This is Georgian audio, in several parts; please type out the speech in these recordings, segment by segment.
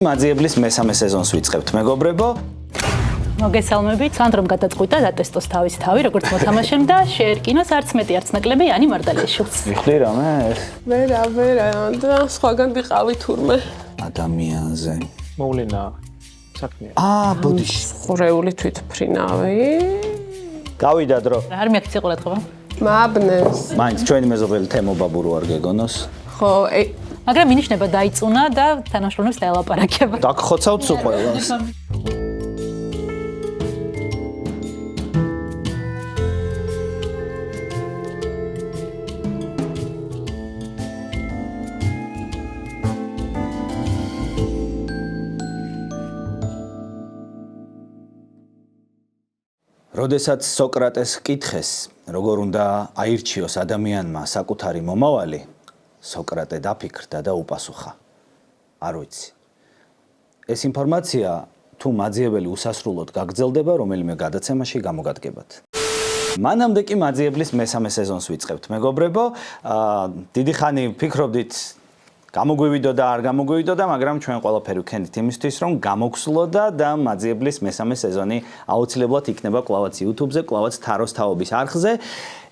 მაძიებლის მესამე სეზონს ვიწყებთ, მეგობრებო. მოგესალმებით, სანდრომ გადაწყვიტა დატესტოს თავის თავი, როგორც მოთამაშემ და შეერკინოს არც მეტი არც ნაკლები იანი მარდალიაშვილს. ვიხდი რამე? ვერა და სხვაგან ვიყავი თურმე. ადამიანზე. მოვლენა საქმეა. ბოდიში. ხურეული თვითფრინავი. გავიდა დრო. არ მექცი ყურადღება. მაბნეს. მაინც ჩვენი მეზობელი თემობა ბურო არ გეგონოს. ხო, მაგრამ მინიშნება დაიწუნა და თანამშრომლებს დაელაპარაკება. დაგხოცავთ სულ ყველას. როდესაც სოკრატეს კითხეს, როგორ უნდა აირჩიოს ადამიანმა საკუთარი მომავალი, სოკრატე დაფიქრდა და უპასუხა. არ ვიცი. ეს ინფორმაცია თუ მაძიებელი უსასრულოდ გაგრძელდება, რომელიმე გადაცემაში გამოგადგებათ. მანამდე კი მაძიებლის მესამე სეზონს ვიწყებთ, მეგობრებო. დიდი ხანი ფიქრობდით გამოგვივიდოდა, არ გამოგვივიდოდა, მაგრამ ჩვენ ყველაფერი ვქენით იმისთვის, რომ გამოგსვლოდა და მაძიებლის მესამე სეზონი აუცილებლად იქნება კლავაც YouTube-ზე, კლავაც თაროს თაობის არხზე.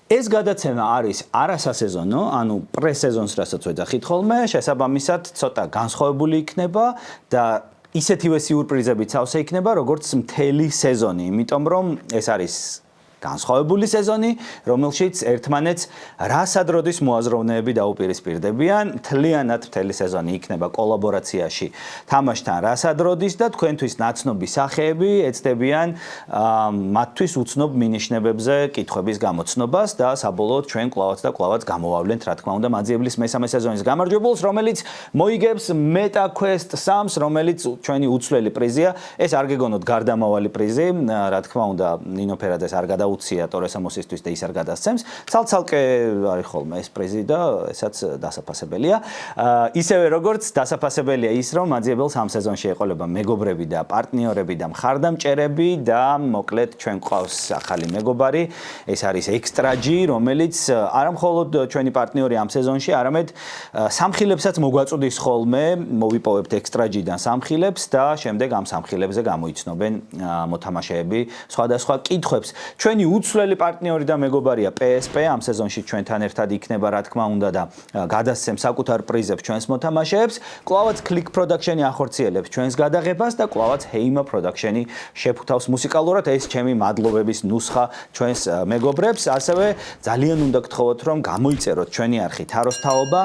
ეს გადაცემა არის არასასეზონო, ანუ პრესეზონს, რასაც ვეძახით ხოლმე, შესაბამისად ცოტა განსხვავებული იქნება და ისეთივე სიურპრიზებით სავსე იქნება, როგორც მთელი სეზონი, იმიტომ რომ ეს არის განსხვავებული სეზონი, რომელშიც ერთმანეთს რასადროდის მოაზროვნეები დაუპირისპირდებიან, მთლიანად მთელი სეზონი იქნება კოლაბორაციაში თამაშთან რასადროდის და თქვენთვის ნაცნობი სახეები ეცდებიან მათთვის უცნობ მინიშნებებზე კითხვების გამოცნობას და საბოლოოდ ჩვენ კლავაც და კლავაც გამოვავლენთ, რა თქმა უნდა, მაძიებლის მესამე სეზონის გამარჯვებულს, რომელიც მოიგებს MetaQuest 3-ს, რომელიც ჩვენი უცვლელი პრიზია. ეს არ გეგონოთ გარდამავალი პრიზი, რა თქმა უნდა, ნინო ფერადეს არ უცია ტორესამოსისთვის და ის არ გადასცემს. ცალ-ცალკე არის ხოლმე ეს პრიზი და ესაც დასაფასებელია. ისევე როგორც დასაფასებელია ის, რომ მაძიებელს ამ სეზონში ეყოლება მეგობრები და პარტნიორები და მხარდამჭერები და მოკლედ ჩვენ გვყავს ახალი მეგობარი. ეს არის ექსტრაჯი, რომელიც არა მხოლოდ ჩვენი პარტნიორი ამ სეზონში, არამედ სამხილებსაც მოგვაწოდის ხოლმე, მოვიპოვებთ ექსტრაჯიდან სამხილებს და შემდეგ ამ სამხილებზე გამოიცნობენ მოთამაშეები სხვადასხვა კითხვებს. ჩვენი უცვლელი პარტნიორი და მეგობარია PSP, ამ სეზონში ჩვენთან ერთად იქნება, რა თქმა უნდა და გადასცემს საკუთარ პრიზებს ჩვენს მოთამაშეებს. კლავაც Click Production-ი ახორციელებს ჩვენს გადაღებას და კლავაც Heima Production-ი შეფუთავს მუსიკალურად ეს ჩემი მადლობების ნუსხა ჩვენს მეგობრებს. ასევე ძალიან უნდა გთხოვოთ, რომ გამოიწეროთ ჩვენი არხი თაროს თაობა,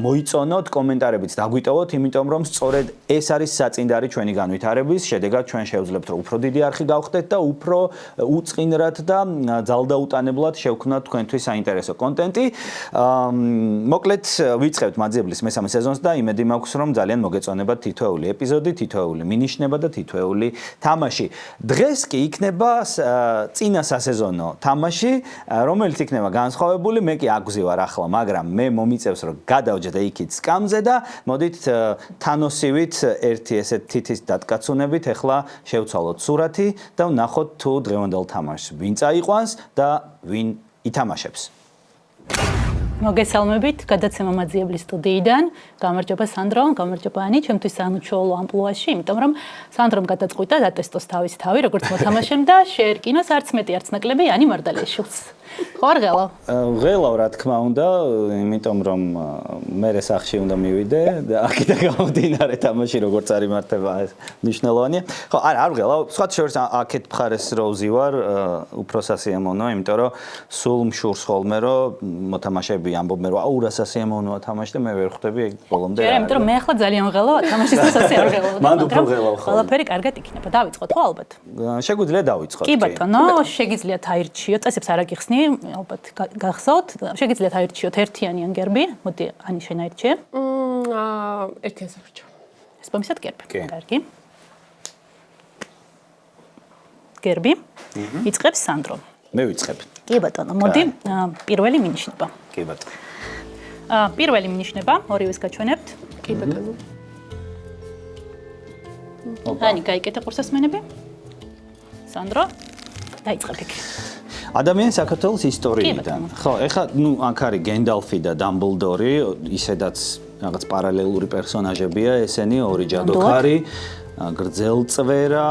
მოიწონოთ, კომენტარებიც დაგვიტოვოთ, იმიტომ რომ სწორედ ეს არის საწინდარი ჩვენი განვითარების. შედეგად ჩვენ შევძლებთ, რომ უფრო დიდი არხი გავხდეთ და უფრო უწყინრად და ძალდაუტანებლად შევქმნათ თქვენთვის საინტერესო კონტენტი. მოკლედ ვიწყებთ მაძიებლის მესამე სეზონს და იმედი მაქვს, რომ ძალიან მოგეწონებათ თითოეული ეპიზოდი, თითოეული მინიშნება და თითოეული თამაში. დღეს კი იქნება წინა სასეზონო თამაში, რომელიც იქნება განსხვავებული. მე კი აგვზივარ ახლა, მაგრამ მე მომიწევს, რომ გადავჯდე იქით სკამზე და მოდით თანოსივით ერთი ესეთ თითის დატკაცუნებით ახლა შევცვალოთ სურათი და ვნახოთ თუ დღევანდელ თამაშს ვინ წაიყვანს და ვინ ითამაშებს. მოგესალმებით, გადაცემა მაძიებლის სტუდიიდან. გამარჯობა სანდრო, გამარჯობა ანი, ჩემთვის საუნჩოლო ამპლუაში, იმიტომ რომ სანდრომ გადაწყვიტა დატესტოს თავის თავი, როგორც მოთამაშემ და შეერკინოს არც მეტი არც ნაკლები იანი მარდალიაშვილს. ხო არ ღელავ? ღელავ, რა თქმა უნდა, იმიტომ რომ მე სახში უნდა მივიდე და აქედან გამომდინარე თამაში როგორც არის მართება ეს მნიშვნელოვანია. ხო, არ ღელავ, სხვა შორის აქეთ მხარეს რო ვზივარ, უფრო სასიამოვნოა, იმიტომ რომ სულ მშურს ხოლმე რომ მოთამაშეები ამბობენ რომ აუ რა სასიამოვნოა თამაში და მე ვერ ხვდები ეგ ბოლომდე. ჯერა, იმიტომ რომ მე ახლა ძალიან ღელავ, თამაშის დასასი არ ღელავ. მანდ უფრო ღელავ ხოლმე. ყველაფერი კარგად იქნება. დავიწყოთ ხო ალბათ? შეგვიძლია დავიწყოთ. კი ბატონო, შეგიძლიათ აირჩიოთ, წესებს არ აგიხსნი, ალბათ გახსოვთ, შეგიძლიათ აირჩიოთ ერთიანი ან გერბი. მოდი, ანი შენ აირჩიე. ერთიანს აირჩიო. ესპომისად გერბი. კარგი. გერბი. იწყებს სანდრო. მე ვიწყებ. კი ბატონო, მოდი პირველი მინიშნება. კი ბატონო. პირველი მინიშნება, ორივეს გაჩვენებთ. კი ბატონო. ანი, გაიკეთე ყურსასმენები. სანდრო, დაიწყებ იქ. ადამიანის საქართველოს ისტორიიდან. ხო, ეხლა აქ არის გენდალფი და დამბლდორი, ისედაც რაღაც პარალელური პერსონაჟებია ესენი, ორი ჯადოქარი, გრძელწვერა,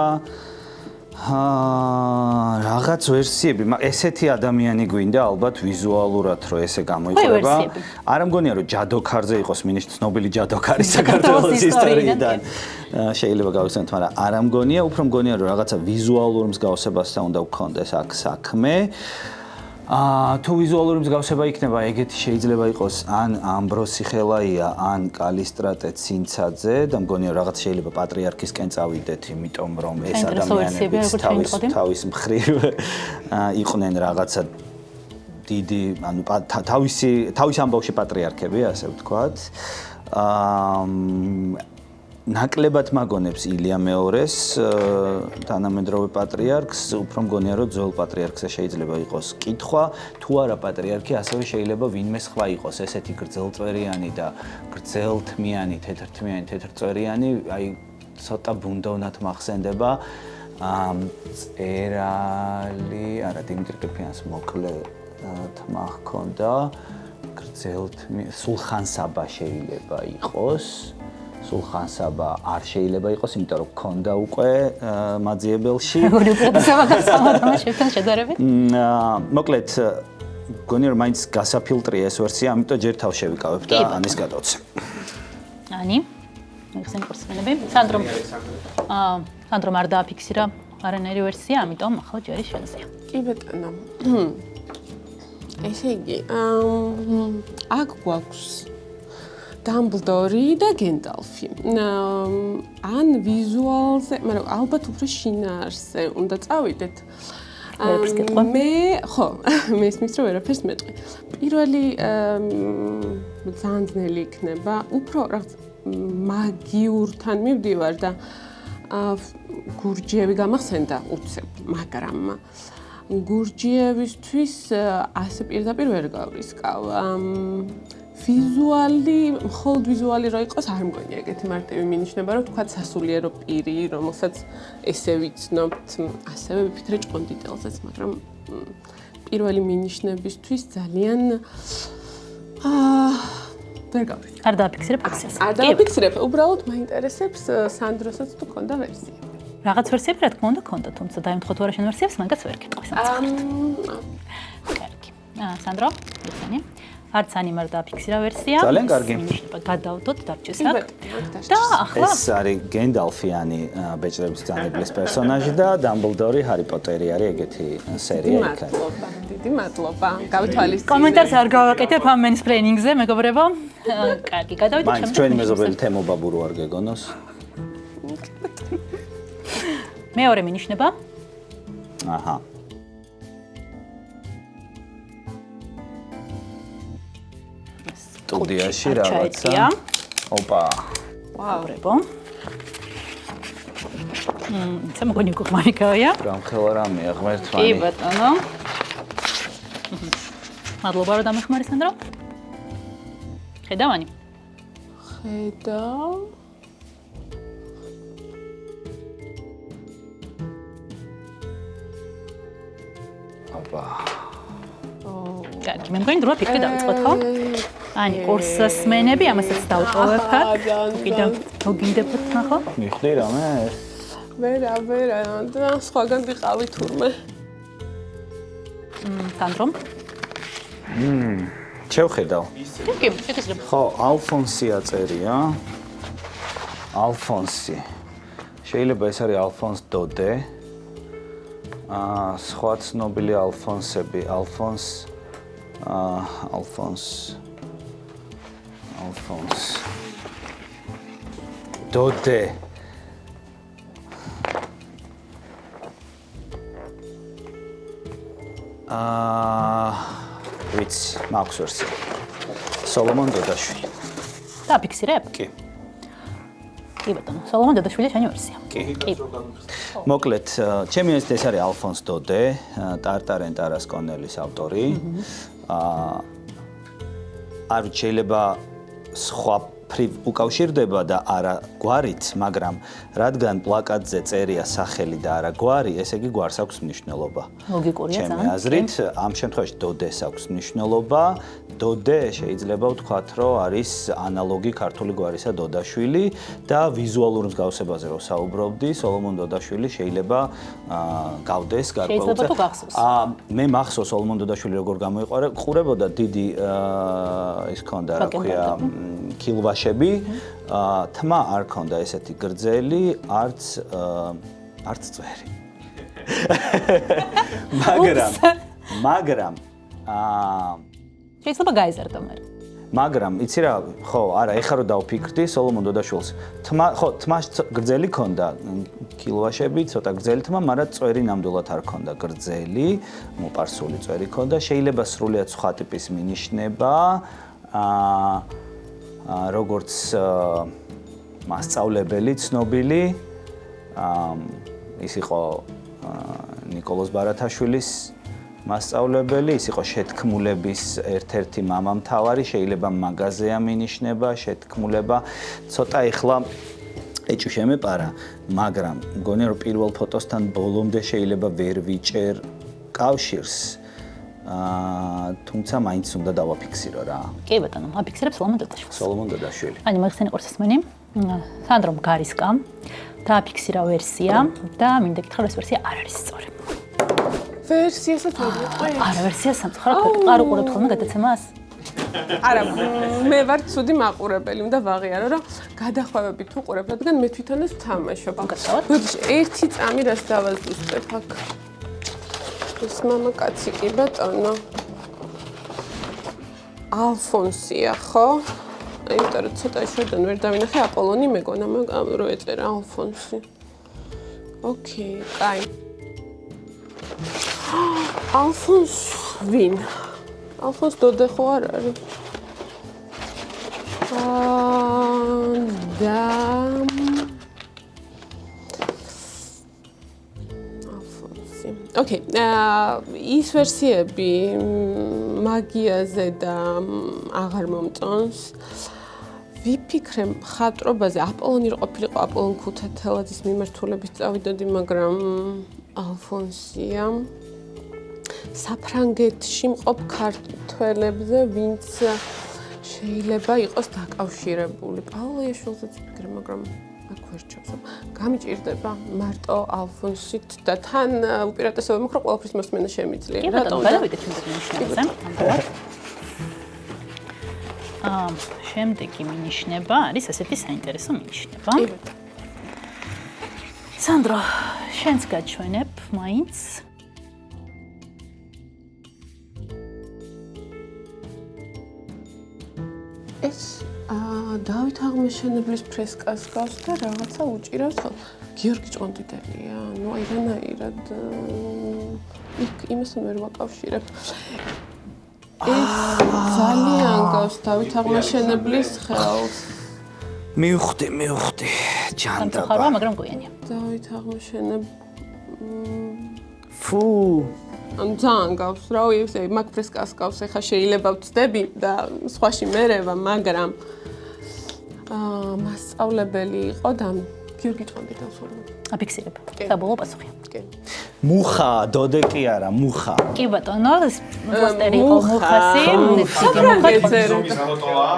რაღაც ვერსიები, ესეთი ადამიანი გვინდა ალბათ ვიზუალურად რომ ესე გამოიყურება. არ მგონია რომ ჯადოქარზე იყოს ცნობილი ჯადოქარი საქართველოს ისტორიიდან. შეიძლება გავიხსენოთ, მაგრამ არ მგონია, უფრო მგონია რომ რაღაცა ვიზუალურ მსგავსებასთან უნდა გქონდეს აქ საქმე. თუ ვიზუალური მსგავსება იქნება, ეგეთი შეიძლება იყოს ან ამბროსი ხელაია, ან კალისტრატე ცინცაძე და მგონია რაღაც შეიძლება პატრიარქისკენ წავიდეთ, იმიტომ რომ ეს ადამიანებიც თავის მხრივ იყვნენ რაღაცა დიდი, ანუ თავის ამბავში პატრიარქები, ასე ვთქვათ. ნაკლებად მაგონებს ილია მეორეს თანამედროვე პატრიარქს, უფრო მგონია რომ ძველ პატრიარქზე შეიძლება იყოს კითხვა, თუ არა პატრიარქი, ასევე შეიძლება ვინმე სხვა იყოს, ესეთი გრძელწვერიანი და გრძელთმიანი, თეთრწვერიანი, აი ცოტა ბუნდოვნად მახსენდება წერალი, არა დიმიტრი ყიფიანს მოკლე თმა ჰქონდა, სულხან-საბა შეიძლება იყოს. სულხან-საბა არ შეიძლება იყოს, იმიტომ რომ გქონდა უკვე მაძიებელში. როგორი უპირატესობა გასწავლა თამაშებთან შედარებით? მოკლედ, გონი რომ მაინც გასაფილტრია ეს ვერსია, ამიტომ ჯერ თავ შევიკავებ და ანის გადავცე. ანი, მიხსენ კურსმენები. სანდრომ არ დააფიქსირა არანაირი ვერსია, ამიტომ ახლა ჯერი შენზეა. კი ბატონო. ესე იგი, აქ გვაქვს დამბლდორი და გენდალფი. ან ვიზუალზე, მაგრამ ალბათ უფრო შინაარსზე უნდა წავიდეთ. მე ისმის რომ ვერაფერს მეტყვი. პირველი ძალიან ძნელი იქნება, უფრო რაღაც მაგიურთან მივდივარ და გურჯიევი გამახსენდა უცებ, მაგრამ გურჯიევისთვის ასე პირდაპირ ვერ გავრისკავ. მხოლოდ ვიზუალი რო იყოს, არ მგონია ეგეთი მარტივი მინიშნება, რომ თქვა სასულიერო პირი, რომელსაც ესე ვიცნობთ, ასევე ვიფიქრე ჭყონდიდელზეც, მაგრამ პირველი მინიშნებისთვის ძალიან ვერ გავრისკავ. არ დააფიქსირებ ფიქსას. არ დააფიქსირებ, უბრალოდ მაინტერესებს სანდროსაც თუ ქონდა ვერსია. რაღაც ვერსიები რა თქმა უნდა ქონდა, თუმცა დაემთხვა თუ არა შენ ვერსიებს, მაგაც ვერ გეტყვი სამწუხაროდ. კარგი. სანდრო, ისენი. არც ანიმ არ დააფიქსირა ვერსია. ძალიან კარგი. გადავდოთ დარჩეს აქ. და ახლა ეს არის გენდალფიანი ბეჭდების ძანებლის პერსონაჟი და დამბლდორი ჰარი პოტერი არის ეგეთი სერია იქ. დიდი მადლობა. გავითვალისწინე. კომენტარს არ გავაკეთებ ამ მენსპლეინინგზე, მეგობრებო. კარგი, გადავიდეთ მაინც ჩვენი მეზობელი თემობა ბურო არ გეგონოს. მეორე მინიშნება. აჰა. სტუდიაში რაღაცა. ოპა. ვაუ. ბრებო. მოგონი კუხმანიკავია. გამხელა რამეა ღმერთვანი. კი ბატონო. მადლობა რომ დამეხმარი სანდრო. ხედავანი? ხედავ. ოპა. კარგი, მე მგონი დროა ფიქრი დავიწყოთ, ხო? ანი კურსმენები, ამასაც დავტოვებ აქ. კიდევ მოგინდებოდ ნახო? მიხდი რამე? ვერა და სხვაგან ვიყავი თურმე. სანდრომ? შევხედავ. კი, შეგიძლია. ხო, ალფონსი აწერია. ალფონსი. შეიძლება ეს არის ალფონს დოდე. სხვა ცნობილი ალფონსები, ალფონს დოდე. ვიცი, მაქვს ვერსია. სოლომონ დოდაშვილი. დააფიქსირებ? კი. კი ბატონო, სოლომონ დოდაშვილი შენი ვერსია. კი. მოკლედ, ჩემი ეს არის ალფონს დოდე, ტარტარენ ტარასკონელის ავტორი. არ შეიძლება სხვა მხრივ უკავშირდება და არა გვარით, მაგრამ რადგან პლაკატზე წერია სახელი და არა გვარი, ესე იგი გვარს აქვს მნიშვნელობა. ლოგიკურია ძალიან. ჩემი აზრით, ამ შემთხვევაში დოდეს აქვს მნიშვნელობა. დოდე შეიძლება ვთქვათ, რომ არის ანალოგი ქართული გვარისა დოდაშვილი და ვიზუალურ მსგავსებაზე რო საუბრობდი, სოლომონ დოდაშვილი შეიძლება გავდეს გარკვეულწილად. შეიძლება თუ გახსოვს. მე მახსოვს სოლომონ დოდაშვილი როგორ გამოიყურებოდა დიდი ის ქონდა რა ქვია კილვაშები, თმა არ ქონდა ესეთი გრძელი, არც წვერი. მაგრამ შეიძლება გაიზარდო მე. მაგრამ იცი რა, ხო, არა, ეხლა რო დავფიქრდი, სოლომონ დოდაშვილს თმა გრძელი ქონდა კილვაშები, ცოტა გრძელი თმა, მაგრამ წვერი ნამდვილად არ ქონდა გრძელი, მოპარსული წვერი ქონდა, შეიძლება სრულიად სხვა ტიპის მინიშნება, როგორც მასწავლებელი ცნობილი, ის იყო ნიკოლოზ ბარათაშვილის მასწავლებელი, ის იყო შეთქმულების ერთ-ერთი მამამთავარი, შეიძლება მაგაზეა მინიშნება შეთქმულება, ცოტა ეხლა ეჭვი შემეპარა, მაგრამ მგონია რომ პირველ ფოტოსთან ბოლომდე შეიძლება ვერ ვიჭერ კავშირს. თუმცა მაინც უნდა დავაფიქსირო რა. კი ბატონო, აფიქსირებ სოლომონ დოდაშვილს. სოლომონ დოდაშვილი. ანუ მაგხსენი ყურსასმენი, სანდრომ გარისკა დააფიქსირა ვერსია და მინდა გითხრა ეს ვერსია არ არის სწორი. ვერსიასაც ვიყავ. არა, ვერსია სამწუხაროდ არ უყურებ ხოლმე გადაცემას? არა, მე ვარ ცუდი მაყურებელი, უნდა ვაღიარო, რომ გადახვევებით უყურებ, რადგან მე თვითონ ეს ვთამაშობ. ბოდიში, ერთი წამი რას დავაზუსტებ აქ. ეს მამაკაცი კი ბატონო. ალფონსია, ხო? იმიტომ რომ ცოტა შორიდან ვერ დავინახე აპოლონი მეგონა, მაგრამ რო ეწერა ალფონსი. ოკეი, კაი. ალფონს ვინ? ალფონს დოდე ხო არ არის? და ალფონსი. ოკეი, ის ვერსიები მაგიაზე და აღარ მომწონს. ვიფიქრე მხატვრობაზე, აპოლონი რო ყოფილიყო აპოლონ ქუთათელაძის მიმართულებით წავიდოდი, მაგრამ ალფონსია საფრანგეთში მყოფ ქართველებზე, ვინც შეიძლება იყოს დაკავშირებული. პავლოიაშვილზეც ვფიქრე, მაგრამ აქ ვერ ჩავს. გამიჭირდება მარტო ალფონსით და თან უპირატესობა მაქვს, რომ ყველაფრის მოსმენა შემიძლია. რატომ? გადავიდეთ შემდეგ მინიშნებაზე. შემდეგი მინიშნება არის ასეთი საინტერესო მინიშნება. სანდრო, შენც გაჩვენებ მაინც. ეს დავით აღმაშენებლის ფრესკას გავს და რაღაცა უჭირავს ხო? გიორგი ჭყონდიდელია, ну აი რანაირად იქ იმასთან ვერ ვაკავშირებ. ეს ძალიან გავს დავით აღმაშენებლის ხელს. მივხვდი, ჯანდაბა. სამწუხაროა, მაგრამ გოიანია. დავით აღმაშენებ ფუ ან ძალიან გავს, რა ვიცი, ესე მაგ ფრესკას გავს, ეხა შეიძლება ვწდები და სხვაში მერევა, მაგრამ მასწავლებელი იყო და გიორგი ჭყონდიდელს ვარ. აფიქსირებ. საბოლოო პასუხი. კი. მუხა, დოდე კი არა, მუხა. კი ბატონო, ეს პოსტერი იყო მუხასი, ზომის ფოტოა,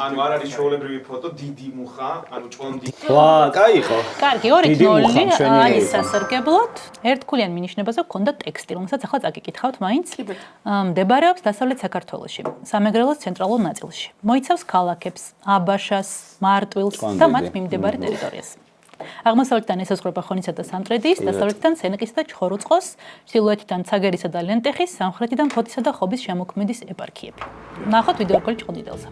ანუ არ არის ჩვეულებრივი ფოტო, დიდი მუხა, ანუ ჭონდი. ვა, კაი იყო. კარგი, 2-0 არის სასარგებლოდ. ერთქულიან მინიშნებაზე გქონდა ტექსტი, რომელსაც ახლა წაგიკითხავთ მაინც. მდებარეობს დასავლეთ საქართველოში, სამეგრელოს ცენტრალურ ნაწილში. მოიცავს ქალაქებს, აბაშას, მარტვილს და მათ მიმდებარე ტერიტორიას. აღმოსავლეთიდან ესაზღვრება ხონისა და სამტრედიის, დასავლეთიდან სენეკისა და ჩხოროწყოს, ჩრდილოეთიდან ცაგერისა და ლენტეხის, სამხრეთიდან ფოთისა და ხობის შემოქმედის ეპარქიები. ნახოთ ვიდეორგოლი ჭყონდიდელზე.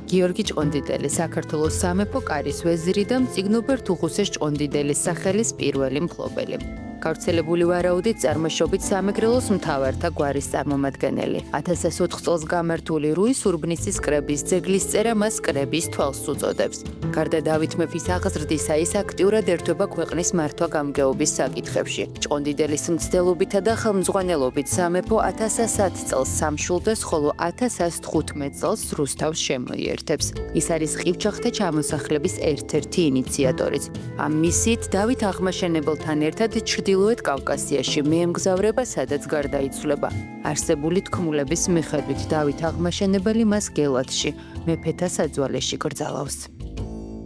გიორგი ჭყონდიდელი, საქართველოს სამეფო კარის ვეზირი და მწიგნობერ თუხუსეს ჭყონდიდელის სახელის პირველი მფლობელი. გავრცელებული ვარაუდით წარმოშობით სამეგრელოს მთავართა გვარის წარმომადგენელი. 1004 წელს გამართული რუის ურბნისის კრების ძეგლის წერა მას კრების თვალს უწოდებს. გარდა დავით მეფის აღზრდისა, ის აქტიურად ერთვება ქვეყნის მართვა-გამგეობის საკითხებში. ჭყონდიდელის მცდელობითა და ხელმძღვანელობით სამეფო 1110 წელს სამშვილდეს, ხოლო 1115 წელს რუსთავს შემოიერთებს. ის არის ყივჩახთა ჩამოსახლების ერთ-ერთი ინიციატორიც. ამ მისიით დავით აღმაშენებელთან ერთად ჩრდილოეთ კავკასიაში მიემგზავრება, სადაც გარდაიცვლება. არსებული თქმულების მიხედვით დავით აღმაშენებელი მას გელათში, მეფეთა საძვალეში კრძალავს.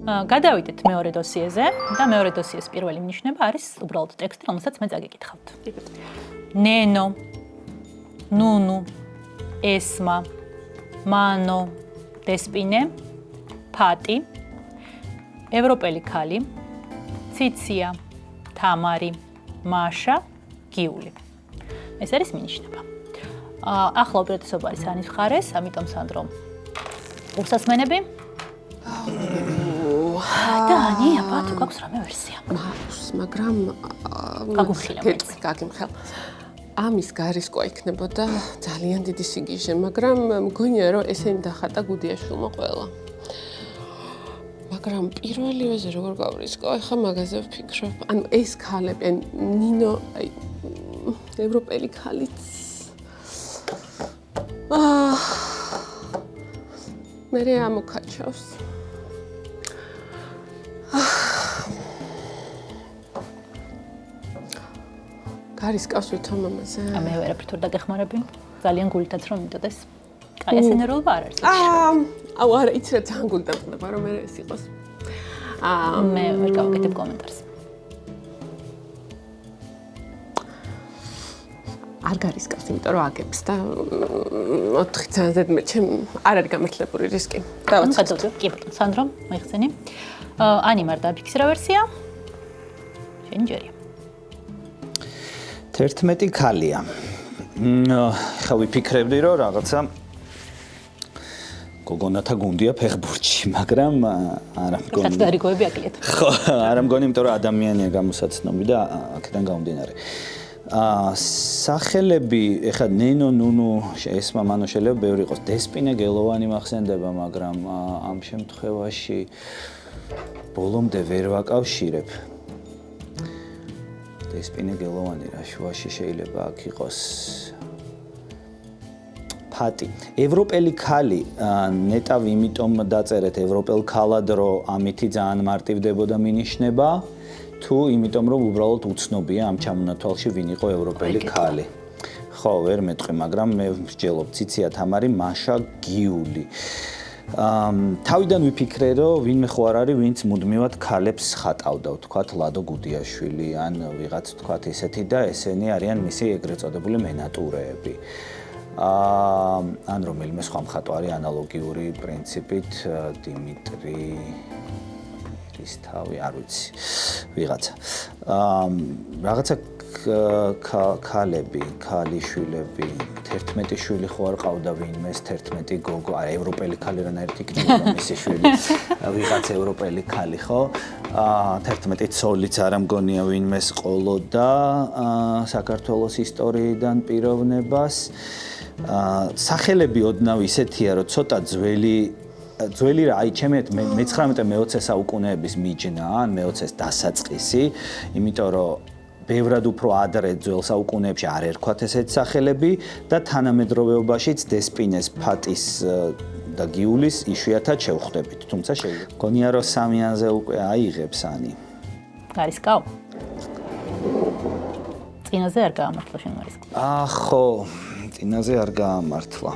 გადავიდეთ მეორე დოსიეზე და მეორე დოსიეს პირველი მინიშნება არის უბრალოდ ტექსტი, რომელსაც მე წაგიკითხავთ. ნენო, ნუნუ, ესმა, მანო, დესპინე, ფატი, ევროპელი ქალი, ციცია, თამარი, მაშა, გიული. ეს არის მინიშნება. ახლა უპირატესობა არის ანის მხარეს, ამიტომ სანდრო უსასმენები. და ანი, აბა, თუ გაქვს რამე ვერსია. მაქვს, მაგრამ გაგუხილა მეც. გაგიმხელ. ამის გარისკვა იქნებოდა ძალიან დიდი სიგიჟე, მაგრამ მგონია რომ ესენი დახატა გუდიაშვილმა ყველა. მაგრამ პირველივეზე როგორ გავრისკო, ახლა მაგაზე ვფიქრობ. ანუ ეს ქალები, ნინო, ევროპელი ქალიც. მე ამოქაჩავს. გარისკავს ვითომ ამაზე. მე ვერაფერ თორ დაგეხმარები. ძალიან გულითაც რომ მიტოდეს. კაი, ეს ენერგულობა არ არის. აუ არა, იცი რა ძალიან გული დაწყდება რომ მე ეს იყოს. მე ვერ გავაკეთებ კომენტარს. არ გარისკავს, იმიტომ რომ აგებს და 4 წელიწად მე ჩემ არ არის გამართლებული რისკი. დავაცდოთ. კი ბატონო, სანდრო, მოიხსენი. ანი მარ დაფიქსირა ვერსია. შენი ჯერია. 11 ქალია. ხა ვიფიქრებდი რომ რაღაცა გოგონათა გუნდია ფეხბურთში, მაგრამ არა მგონი. რაც გარიგოები აკლიეთ. ხო, არა მგონი, იმიტომ რომ ადამიანია გამოსაცნობი და აქედან გამომდინარე. სახელები, ეხლა ნენო, ნუნუ, ესმა, მანო შეიძლება ბევრი იყოს. დესპინე გელოვანი მახსენდება, მაგრამ ამ შემთხვევაში ბოლომდე ვერ ვაკავშირებ. დესპინე გელოვანი რა შუაში შეიძლება აქ იყოს. ფატი. ევროპელი ქალი, ნეტავ იმიტომ დაწერეთ ევროპელ ქალად, რომ ამითი ძალიან მარტივდებოდა მინიშნება. თუ იმიტომ რომ უბრალოდ უცნობია ამ ჩამონათვალში ვინ იყო ევროპელი ქალი. ხო, ვერ მეტყვი, მაგრამ მე ვსჯელობ ციცია თამარი, მაშა, გიული. თავიდან ვიფიქრე რომ ვინმე ხო არ არის, ვინც მუდმივად ქალებს ხატავდა, ვთქვათ ლადო გუდიაშვილი, ან ვიღაც ვთქვათ ესეთი და ესენი არიან მისი ეგრეთ წოდებული მენატურეები. ან რომელიმე სხვა მხატვარი ანალოგიური პრინციპით დიმიტრი თავი არ ვიცი ვიღაცა რაღაცა ქალები, ქალიშვილები 11 შვილი ხო არ ყავდა ვინმეს 11 გოგო, არა ევროპელი ქალი რანაირად იქნება მისი შვილი ვიღაც ევროპელი ქალი ხო 11 ცოლიც არ მგონია ვინმეს ყოლოდა საქართველოს ისტორიიდან პიროვნებას სახელები ოდნავ ისეთია რომ ცოტა ძველი რა, აი ჩემი მე-19-მე-20 საუკუნეების მიჯნა, ან მე-20-ის დასაწყისი, იმიტომ რომ ბევრად უფრო ადრე ძველ საუკუნეებში არ ერქვათ ესეთ სახელები და თანამედროვეობაშიც დესპინეს, ფატის და გიულის იშვიათად შევხვდებით, თუმცა შეიძლება. გონია რომ სამიანზე უკვე აიღებს ანი. გარისკავ? წინაზე არ გაამართლა შენ გარისკავ? ხო, წინაზე არ გაამართლა.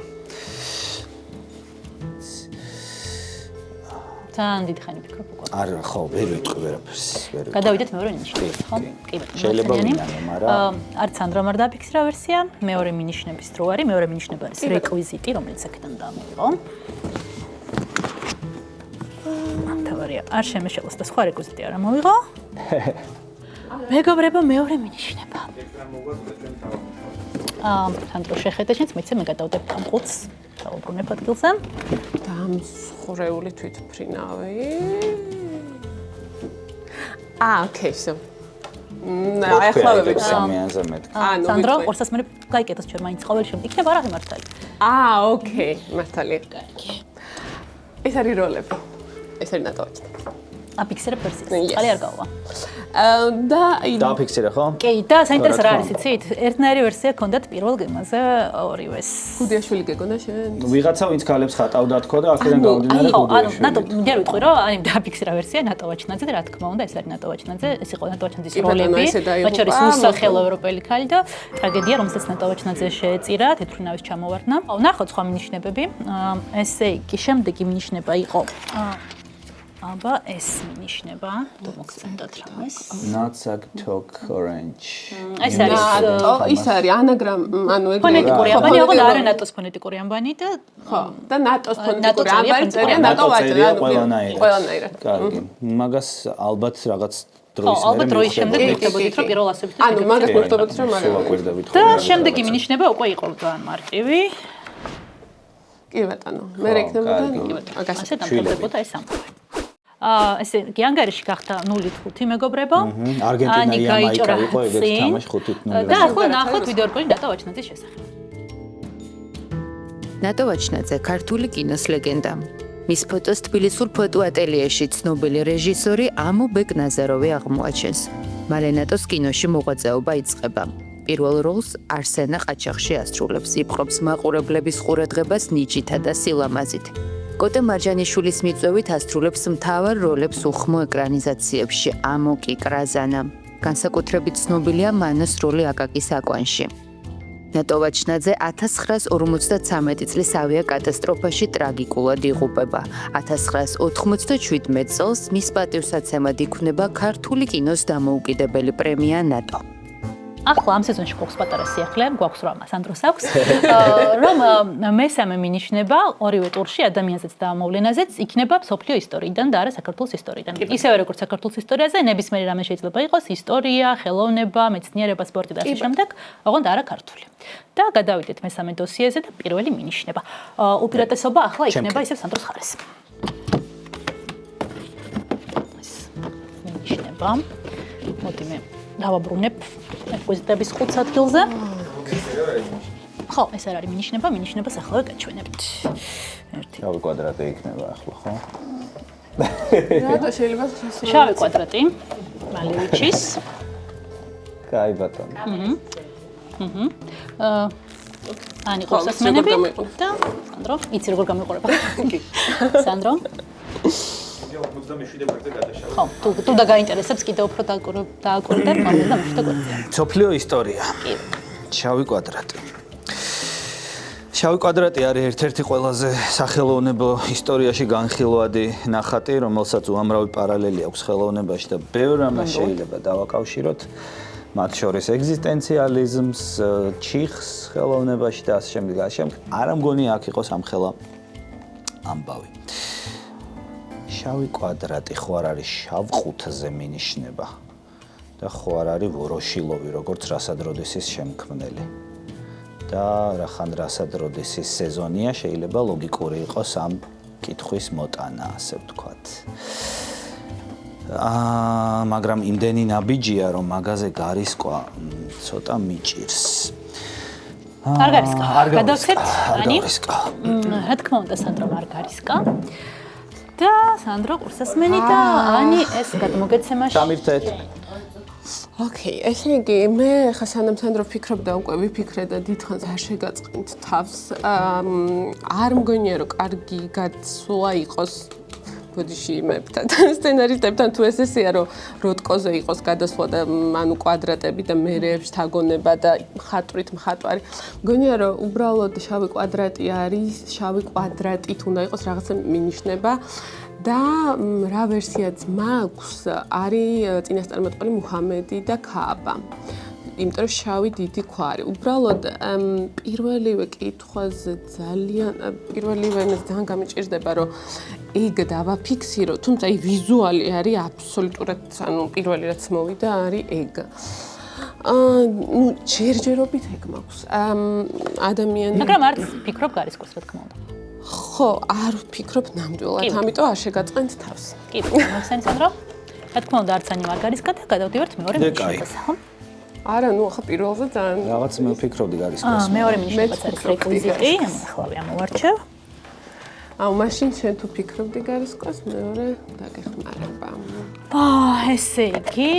ძალიან დიდი ხანი ვფიქრობ უკვე. არა, ხო, ვერ ვიტყვი ვერაფერს, ვერ ვიტყვი. გადავიდეთ მეორე მინიშნების, ხო? კი ბატონო. შეიძლება ვინმე, მაგრამ არც სანდრომ არ დაფიქსირა ვერსია, მეორე მინიშნების დრო არის, მეორე მინიშნება არის რეკვიზიტი, რომელიც აქედან დამოიღო. თავარია, არ შემეშალოს და სხვა რეკვიზიტი არ ამოვიღო. მეგობრებო, მეორე მინიშნება. სანდრო შეხედე, შენც მეცე მე გადავდებ ამ ყუთს. დავუბრუნებ ადგილზე. დამსხვრეული თვითმფრინავი. ოკეი, აი ახლავებით. სამიანზე მეთქი. სანდრო, ყურსას მე გაიკეთოს ჩვენ მაინც ყოველ შემთხვევაში იქნება რა მართალი. ოკეი, მართალია. ეს არის როლები. ეს არის ნატოვაჩნა. აფიქსერებ ვერსიას. ხალი არ გავა. და დააფიქსირე ხო? კი, და საინტერესო რა არის იცით? ერთნაირი ვერსია ჰქონდათ პირველ გემაზე ორივეს. გუდიაშვილი გეგონა შენ? ვიღაცა ვინც ქალებს ხატავდა თქო და აქედან გამომდინარე გუდიაშვილი. ნატო, მინდა ვიტყვი რომ დააფიქსირა ვერსია ნატოვაჩნაძე და რა თქმა უნდა ეს არის ნატოვაჩნაძე, ეს იყო ნატოვაჩნაძის როლები, მათ შორის უსახელო ევროპელი ქალი და ტრაგედია, რომელსაც ნატოვაჩნაძე შეეწირა, თეთრუნავის ჩამოვარდნა. ნახოთ სხვა მინიშნებები. ესე იგი, შემდეგი მინიშნება იყო აბა ეს მინიშნება, თუ მოგცემდათ რამეს. Natsak Tok Orange. ეს არის ის არის ანაგრამ, ანუ ეგ ფონეტიკური ამბანი, ოღონდ არა ნატოს ფონეტიკური ამბანი და ხო, და ნატოს ფონეტიკური ამბანი წერია ნატოვაჩნა, ყველანაირად. კარგი. მაგას ალბათ რაღაც ხო, დროის ალბათ დროის შემდეგ ვიხდებოდით რომ პირველ ასობით და ანუ მაგას გვერდობთ რომ სულ აკვირდებით ხო. და შემდეგი მინიშნება უკვე იყო ძალიან მარტივი. კი ბატონო, მე რეკნებოდა მაგას ასე დამთავრდებოდა ეს ამბავი. ესე იგი ანგარიში გახდა 0-5 მეგობრებო. არგენტინა იამაიკა იყო ეგეთ თამაში 5-0. და ახლა ნახოთ ვიდეო რგოლი ნატოვაჩნაძის შესახებ. ნატოვაჩნაძე ქართული კინოს ლეგენდა. მის ფოტოს თბილისურ ფოტოატელიეში ცნობილი რეჟისორი ამო ბეკნაზაროვი აღმოაჩენს. მალე ნატოს კინოში მოღვაწეობა იწყება. პირველ როლს არსენა ყაჩაღში ასრულებს, იპყრობს მაყურებლების ყურადღებას ნიჭითა და სილამაზით. კოტე მარჯანიშვილის მიწვევით ასრულებს მთავარ როლებს უხმო ეკრანიზაციებში ამო კი კრაზანა. განსაკუთრებით ცნობილია მანოს როლი აკაკის აკვანში. ნატოვაჩნაძე 1953 წლის ავიაკატასტროფაში ტრაგიკულად იღუპება. 1997 წელს მის პატივსაცემად იქმნება ქართული კინოს დამოუკიდებელი პრემია ნატო. ახლა ამ სეზონში გვაქვს პატარა სიახლე, გვაქვს რა სანდროს აქვს, რომ მესამე მინიშნება ორივე ტურში ადამიანზეც და მოვლენაზეც იქნება მსოფლიო ისტორიიდან და არა საქართველოს ისტორიიდან. ისევე როგორც საქართველოს ისტორიაზე ნებისმიერი რამე შეიძლება იყოს ისტორია, ხელოვნება, მეცნიერება, სპორტი და ასე შემდეგ, ოღონდ არა ქართული. და გადავიდეთ მესამე დოსიეზე და პირველი მინიშნება. უპირატესობა ახლა იქნება ისევ სანდროს ხარეს. ეს მინიშნება. მოდი მე დავაბრუნებ ეკვიზიტების ხუთს ადგილზე. ხო, ეს არ არის მინიშნება, მინიშნებას ახლა გაჩვენებთ. ერთი. შავი კვადრატი იქნება ახლა, ხო? რატო შეიძლება შავი კვადრატი მალევიჩის. კაი ბატონო. ანი ყოსასმენები და სანდრო, იცი როგორ გამიყურება? კი. სანდრო? ხო, თუ და გაინტერესებს კიდევ უფრო დააკვირდებ, მაგრამ და მაშინ დაგვეცია. სოფლიო ისტორია. კი. შავი კვადრატი. შავი კვადრატი არის ერთ-ერთი ყველაზე სახელოვნებო ისტორიაში განხილვადი ნახატი, რომელსაც უამრავი პარალელი აქვს ხელოვნებაში და ბევრ რამას შეიძლება დავაკავშიროთ. მათ შორის ეგზისტენციალიზმს, ჩიხს ხელოვნებაში და ასე შემდეგ. არ მგონი აქ იყოს ამ ხელა ამბავი. შავი კვადრატი ხო არ არის შავ ყუთზე მინიშნება და ხო არ არის ვოროშილოვი, როგორც რასადროდისის შემქმნელი. და რახან რასადროდისის სეზონია შეიძლება ლოგიკური იყოს ამ კითხვის მოტანა, ასე ვთქვათ. მაგრამ იმდენი ნაბიჯია, რომ მაგაზე გარისკვა ცოტა მიჭირს. არ გარისკა. გადავხეთ, ანი. რა თქმა უნდა, სანდრო არ გარისკა. და სანდრო ყურსასმენი და ანი ეს გადმოგეცემაში. დამირთეთ. ოკეი, ესე იგი, მე ხა სანამ სანდრო ფიქრობდა უკვე ვიფიქრე და დიდხანს არ შეგაწყინთ თავს. არ მგონია რომ კარგი გაცვლა იყოს ბოდიში იმებთან, სცენარისტებთან თუ ესეა რომ როტკოზე იყოს გადასვლა და ანუ კვადრატები და მერეებს თაგონება და მხატვრით მხატვარი. მგონია რომ უბრალოდ შავი კვადრატი არის, შავი კვადრატით უნდა იყოს რაღაცა მინიშნება. და რა ვერსიაც მაქვს არის წინასწარმეტყველი მუჰამედი და ქააბა. იმიტომ რომ შავი დიდი ქვა არის. უბრალოდ პირველივე კითხვაზე პირველივე გამიჭირდება რომ ეგ დავაფიქსირო, თუმცა აი ვიზუალი არის აბსოლუტურად, ანუ პირველი რაც მოვიდა არის ეგ. ნუ ჯერჯერობით ეგ მაქვს. ადამიანი მაგრამ არც ფიქრობ გარისკოს, რა თქმა უნდა. ხო, არ ვფიქრობ ნამდვილად, ამიტომ არ შეგაწყენთ თავს. კი, მოხსენე სანდრო? რა თქმა უნდა, არც ani მარგარისკა და გადავდივართ მეორე მინიშნებას, ხო? არა, ნუ ახლა პირველზე ძალიან რაღაც მე ვფიქრობდი გარისკას. მეორე მინიშნებაც არის რეკვიზიტი, ახლა ამოვარჩევ. აუ, მაშინ შენ თუ ფიქრობდი გარისკას, მეორე დაგეხმარება. ესე იგი,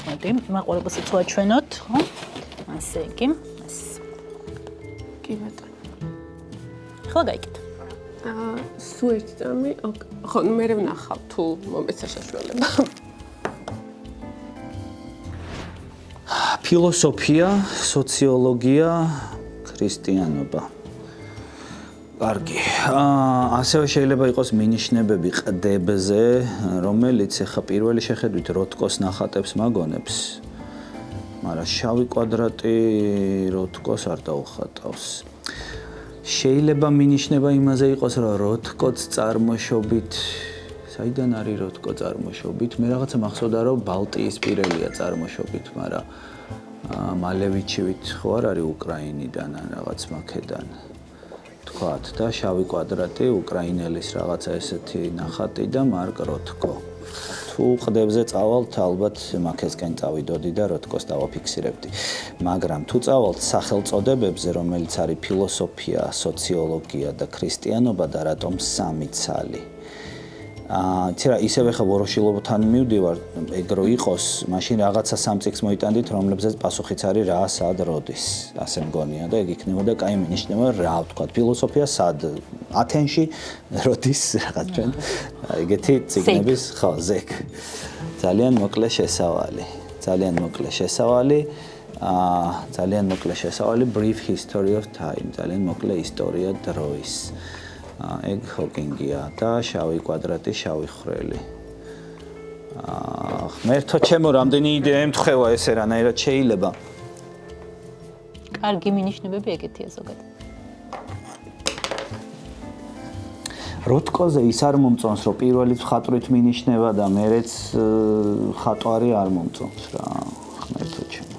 მოდი, მაყურებელს ვაჩვენოთ, ხო? ასე იგი, ეს. კი ბატონო. ხო, გაიგეთ. სულ ერთი წამი, ხო, ნუ მე ვნახავ თუ მომეცა საშუალება. ფილოსოფია, სოციოლოგია, ქრისტიანობა. კარგი. ასევე შეიძლება იყოს მინიშნებები ყდებზე, რომელიც ახლა პირველი შეხედვით როტკოს ნახატებს მაგონებს. მაგრამ შავი კვადრატი როტკოს არ დაუხატავს. შეიძლება მინიშნება იმაზე იყოს, რომ როტკოც წარმოშობით, საიდან არის როტკო წარმოშობით? მე რაღაცა მახსოვდა, რომ ბალტიისპირელია წარმოშობით, მაგრამ მალევიჩივით ხო არ არის უკრაინიდან ან რაღაც მაქედან. თქვათ და შავი კვადრატი უკრაინელის რაღაცა ესეთი ნახატი და მარკ როტკო. თუ ყდებზე წავალთ, ალბათ მაქესკენ წავიდოდი და როტკოს დავაფიქსირებდი. მაგრამ თუ წავალთ სახელწოდებებზე, რომელიც არის ფილოსოფია, სოციოლოგია და ქრისტიანობა და რატომ სამი ცალი. ცირა ისევ ხა ვოროშილობთან მივდივარ, ეგრო იყოს, მაშინ რაღაცა სამწიქს მოიტანდით, რომლებზეც პასუხიც არის რა, სად, როდის, ასე მგონია და ეგ იქნებოდა კაი მინიშნება, რა ვთქვათ, ფილოსოფია სად, ათენში, როდის, რაღაც ჩვენ, ეგეთი ციგნების, ხო, ზეგ. ძალიან მოკლე შესავალი, ძალიან მოკლე შესავალი, brief history of time, ძალიან მოკლე ისტორია დროის. ეგ ჰოკინგია და შავი კვადრატი, შავი ხვრელი. ღმერთო ჩემო, რამდენი იდეა ემთხვევა ესე რანაირად შეიძლება. კარგი მინიშნებები ეგეთია ზოგადად. როტკოზე ის არ მომწონს, რომ პირველი ხატრით მინიშნება და მერეც ხატვარი არ მომწონს რა. ღმერთო ჩემო.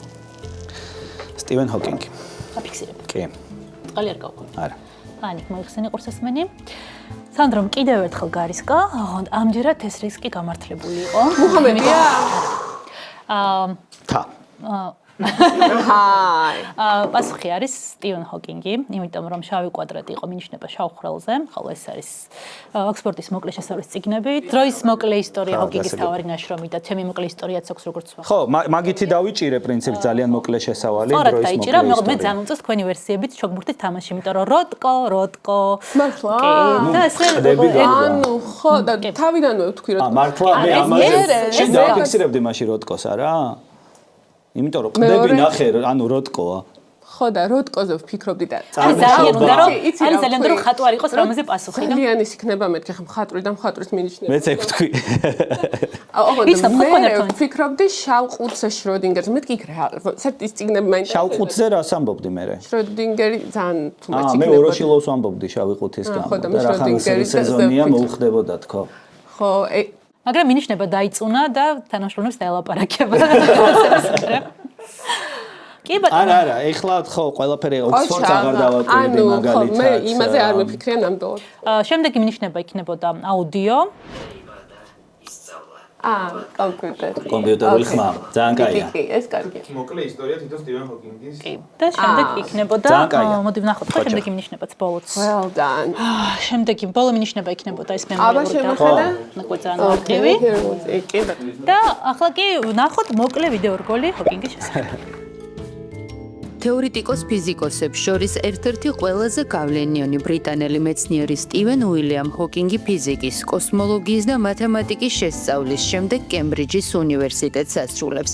სტივენ ჰოკინგი. აფიქსირებ. კი. წყალი არ გავყო. არა. ანიკ მოიხსენი ყურსასმენი. სანდრომ კიდევ ერთხელ გარისკა, ამჯერად ეს რისკი გამართლებული იყო. მუჰამედია. თა. ჰაი. პასუხი არის სტივენ ჰოკინგი, იმიტომ რომ შავი კვადრატი იყო მინიშნება შავ ხვრელზე, ხოლო ეს არის ოქსფორდის მოკლე შესწავლის წიგნები, დროის მოკლე ისტორია ჰოკინგის თავარი ნაშრომი და ჩემი მოკლე ისტორიაც აქვს როგორც სხვა. ხო, მაგითი დავიჭირე პრინციპს ძალიან მოკლე შესავალი დროის დროის მოკლე. სწორად დაიჭირა, მე ძალიან თქვენი ვერსიებით ჩოგბურთით თამაში, იმიტომ რომ როტკო. მართლა? და ესე ანუ ხო და თავიდანვე ვთქვი რომ მართლა მე ამაზე შენ დავფიქსირებდი მაშინ როტკოს არა? იმიტომ რომ ყდები ნახე, ანუ როტკოა. ხო და როტკოზე ვფიქრობდი და ძალიან უნდა რომ ხატვარი იყოს რომელზე პასუხი და ძალიან ის იქნება მეთქე ხა მხატვრი და მხატვრის მინიშნება. მეც ეგ ვთქვი. მე ვფიქრობდი შავ ყუთზე შროდინგერს, მეთქი იქ რა, საერთოდ ის წიგნები მაინტერესებდა. შავ ყუთზე რას ამბობდი მე? შროდინგერი ძალიან თუმაც მე ოროშილოვს ამბობდი შავი ყუთის გამო და რახან სეზონია მოუხდებოდა თქო. ხო, მაგრამ მინიშნება დაიწუნა და თანამშრომლებს დაელაპარაკება. კი ბატონო. არა, ეხლა ხო ყველაფერი ოქსფორდს აღარ დავაკვირდი მაგალითად. მე იმაზე არ მეფიქრია ნამდვილად. შემდეგი მინიშნება იქნებოდა აუდიო. კომპიუტერული ხმა, ძალიან კაია. კი, ეს კარგია. მოკლე ისტორია თვითონ სტივენ ჰოკინგის. კი. და შემდეგ იქნებოდა, მოდი ვნახოთ, ხო შემდეგი მინიშნებაც ბოლოც. Well done. შემდეგი ბოლო მინიშნება იქნებოდა ეს აბა მემორიული შემოხედა? ნაკვეთ ძალიან აქტივი. კი ბატონო. და ახლა კი ვნახოთ მოკლე ვიდეო რგოლი ჰოკინგის შესახებ. თეორიტიკოს ფიზიკოსებს შორის ერთ-ერთი ყველაზე გავლენიანი ბრიტანელი მეცნიერი სტივენ უილიამ ჰოკინგი ფიზიკის, კოსმოლოგიის და მათემატიკის შესწავლის შემდეგ კემბრიჯის უნივერსიტეტს ასრულებს.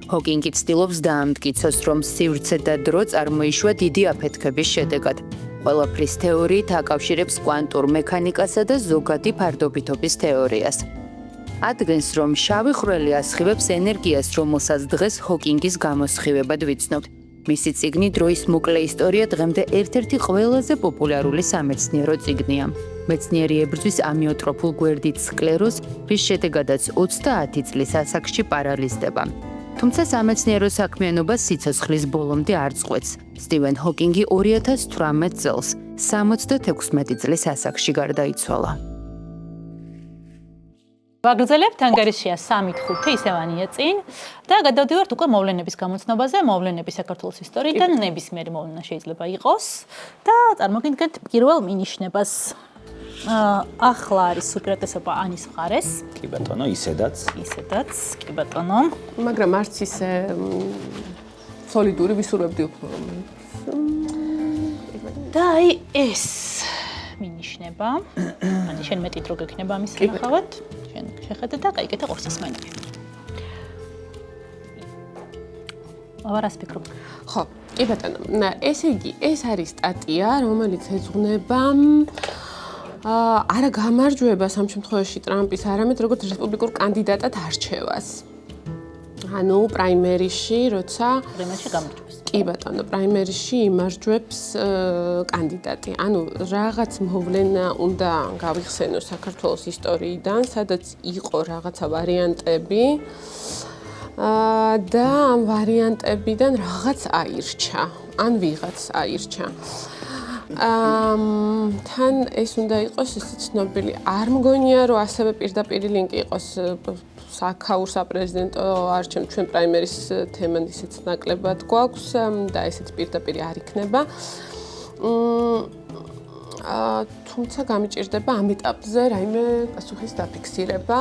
ჰოკინგი ცდილობს დაამტკიცოს, რომ სივრცე და დრო წარმოიშვა დიდი აფეთქების შედეგად. ყველაფრის თეორიით აკავშირებს კვანტურ მექანიკასა და ზოგადი ფარდობითობის თეორიას. ადგენს, რომ შავი ხვრელი ასხივებს ენერგიას, რომელსაც დღეს ჰოკინგის გამოსხივებად ვიცნობთ. მისი წიგნი დროის მოკლე ისტორია დღემდე ერთ-ერთი ყველაზე პოპულარული სამეცნიერო წიგნია. მეცნიერი ებრძვის ამიოტროფულ გვერდით სკლეროზს, რის შედეგადაც 30 წლის ასაკში პარალიზდება. თუმცა სამეცნიერო საქმიანობა სიცოცხლის ბოლომდე არ წყვეტს. სტივენ ჰოკინგი 2018 წელს 76 წლის ასაკში გარდაიცვალა. ვაგრძელებთ ანგარიშია 3-5 ისევანია წინ და გადავდივართ უკვე მოვლენების გამოცნობაზე, მოვლენები საქართველოს ისტორიიდან, ნებისმიერი მოვლენა შეიძლება იყოს და წარმოგიდგენთ პირველ მინიშნებას. ახლა არის უპირატესობა ანის მხარეს. კი ბატონო, ისედაც. კი ბატონო. მაგრამ არც ისე სოლიდური ვისურვებდი უფრო. და აი ეს მინიშნება. ანუ შენ მეტი დრო გექნება ამის თანახავად. შენ შეხედე და გაიგეთ ყურსასმენები. ავარას ფიქრობ. ხო, კი ბატონო. ესე იგი, ეს არის სტატია, რომელიც ეძღვნება არა გამარჯვებას ამ შემთხვევაში ტრამპის, არამედ როგორც რესპუბლიკურ კანდიდატად არჩევას. ანუ პრაიმერიში, როცა პრაიმერიში გამარჯვებს. კი ბატონო, პრაიმერიში იმარჯვებს კანდიდატი. ანუ რაღაც მოვლენა უნდა გავიხსენო საქართველოს ისტორიიდან, სადაც იყო რაღაცა ვარიანტები და ამ ვარიანტებიდან რაღაც აირჩა, ან ვიღაც აირჩა. თან ეს უნდა იყოს ისე ცნობილი. არ მგონია, რომ ასევე პირდაპირ ლინკი იყოს საქაურ საპრეზიდენტო არჩევნ ჩვენ პრაიმერის თემად ისეც ნაკლებად გვაქვს და ესეც პირდაპირ არ იქნება. თუმცა გამიჭირდება ამ ეტაპზე რაიმე პასუხის დაფიქსირება.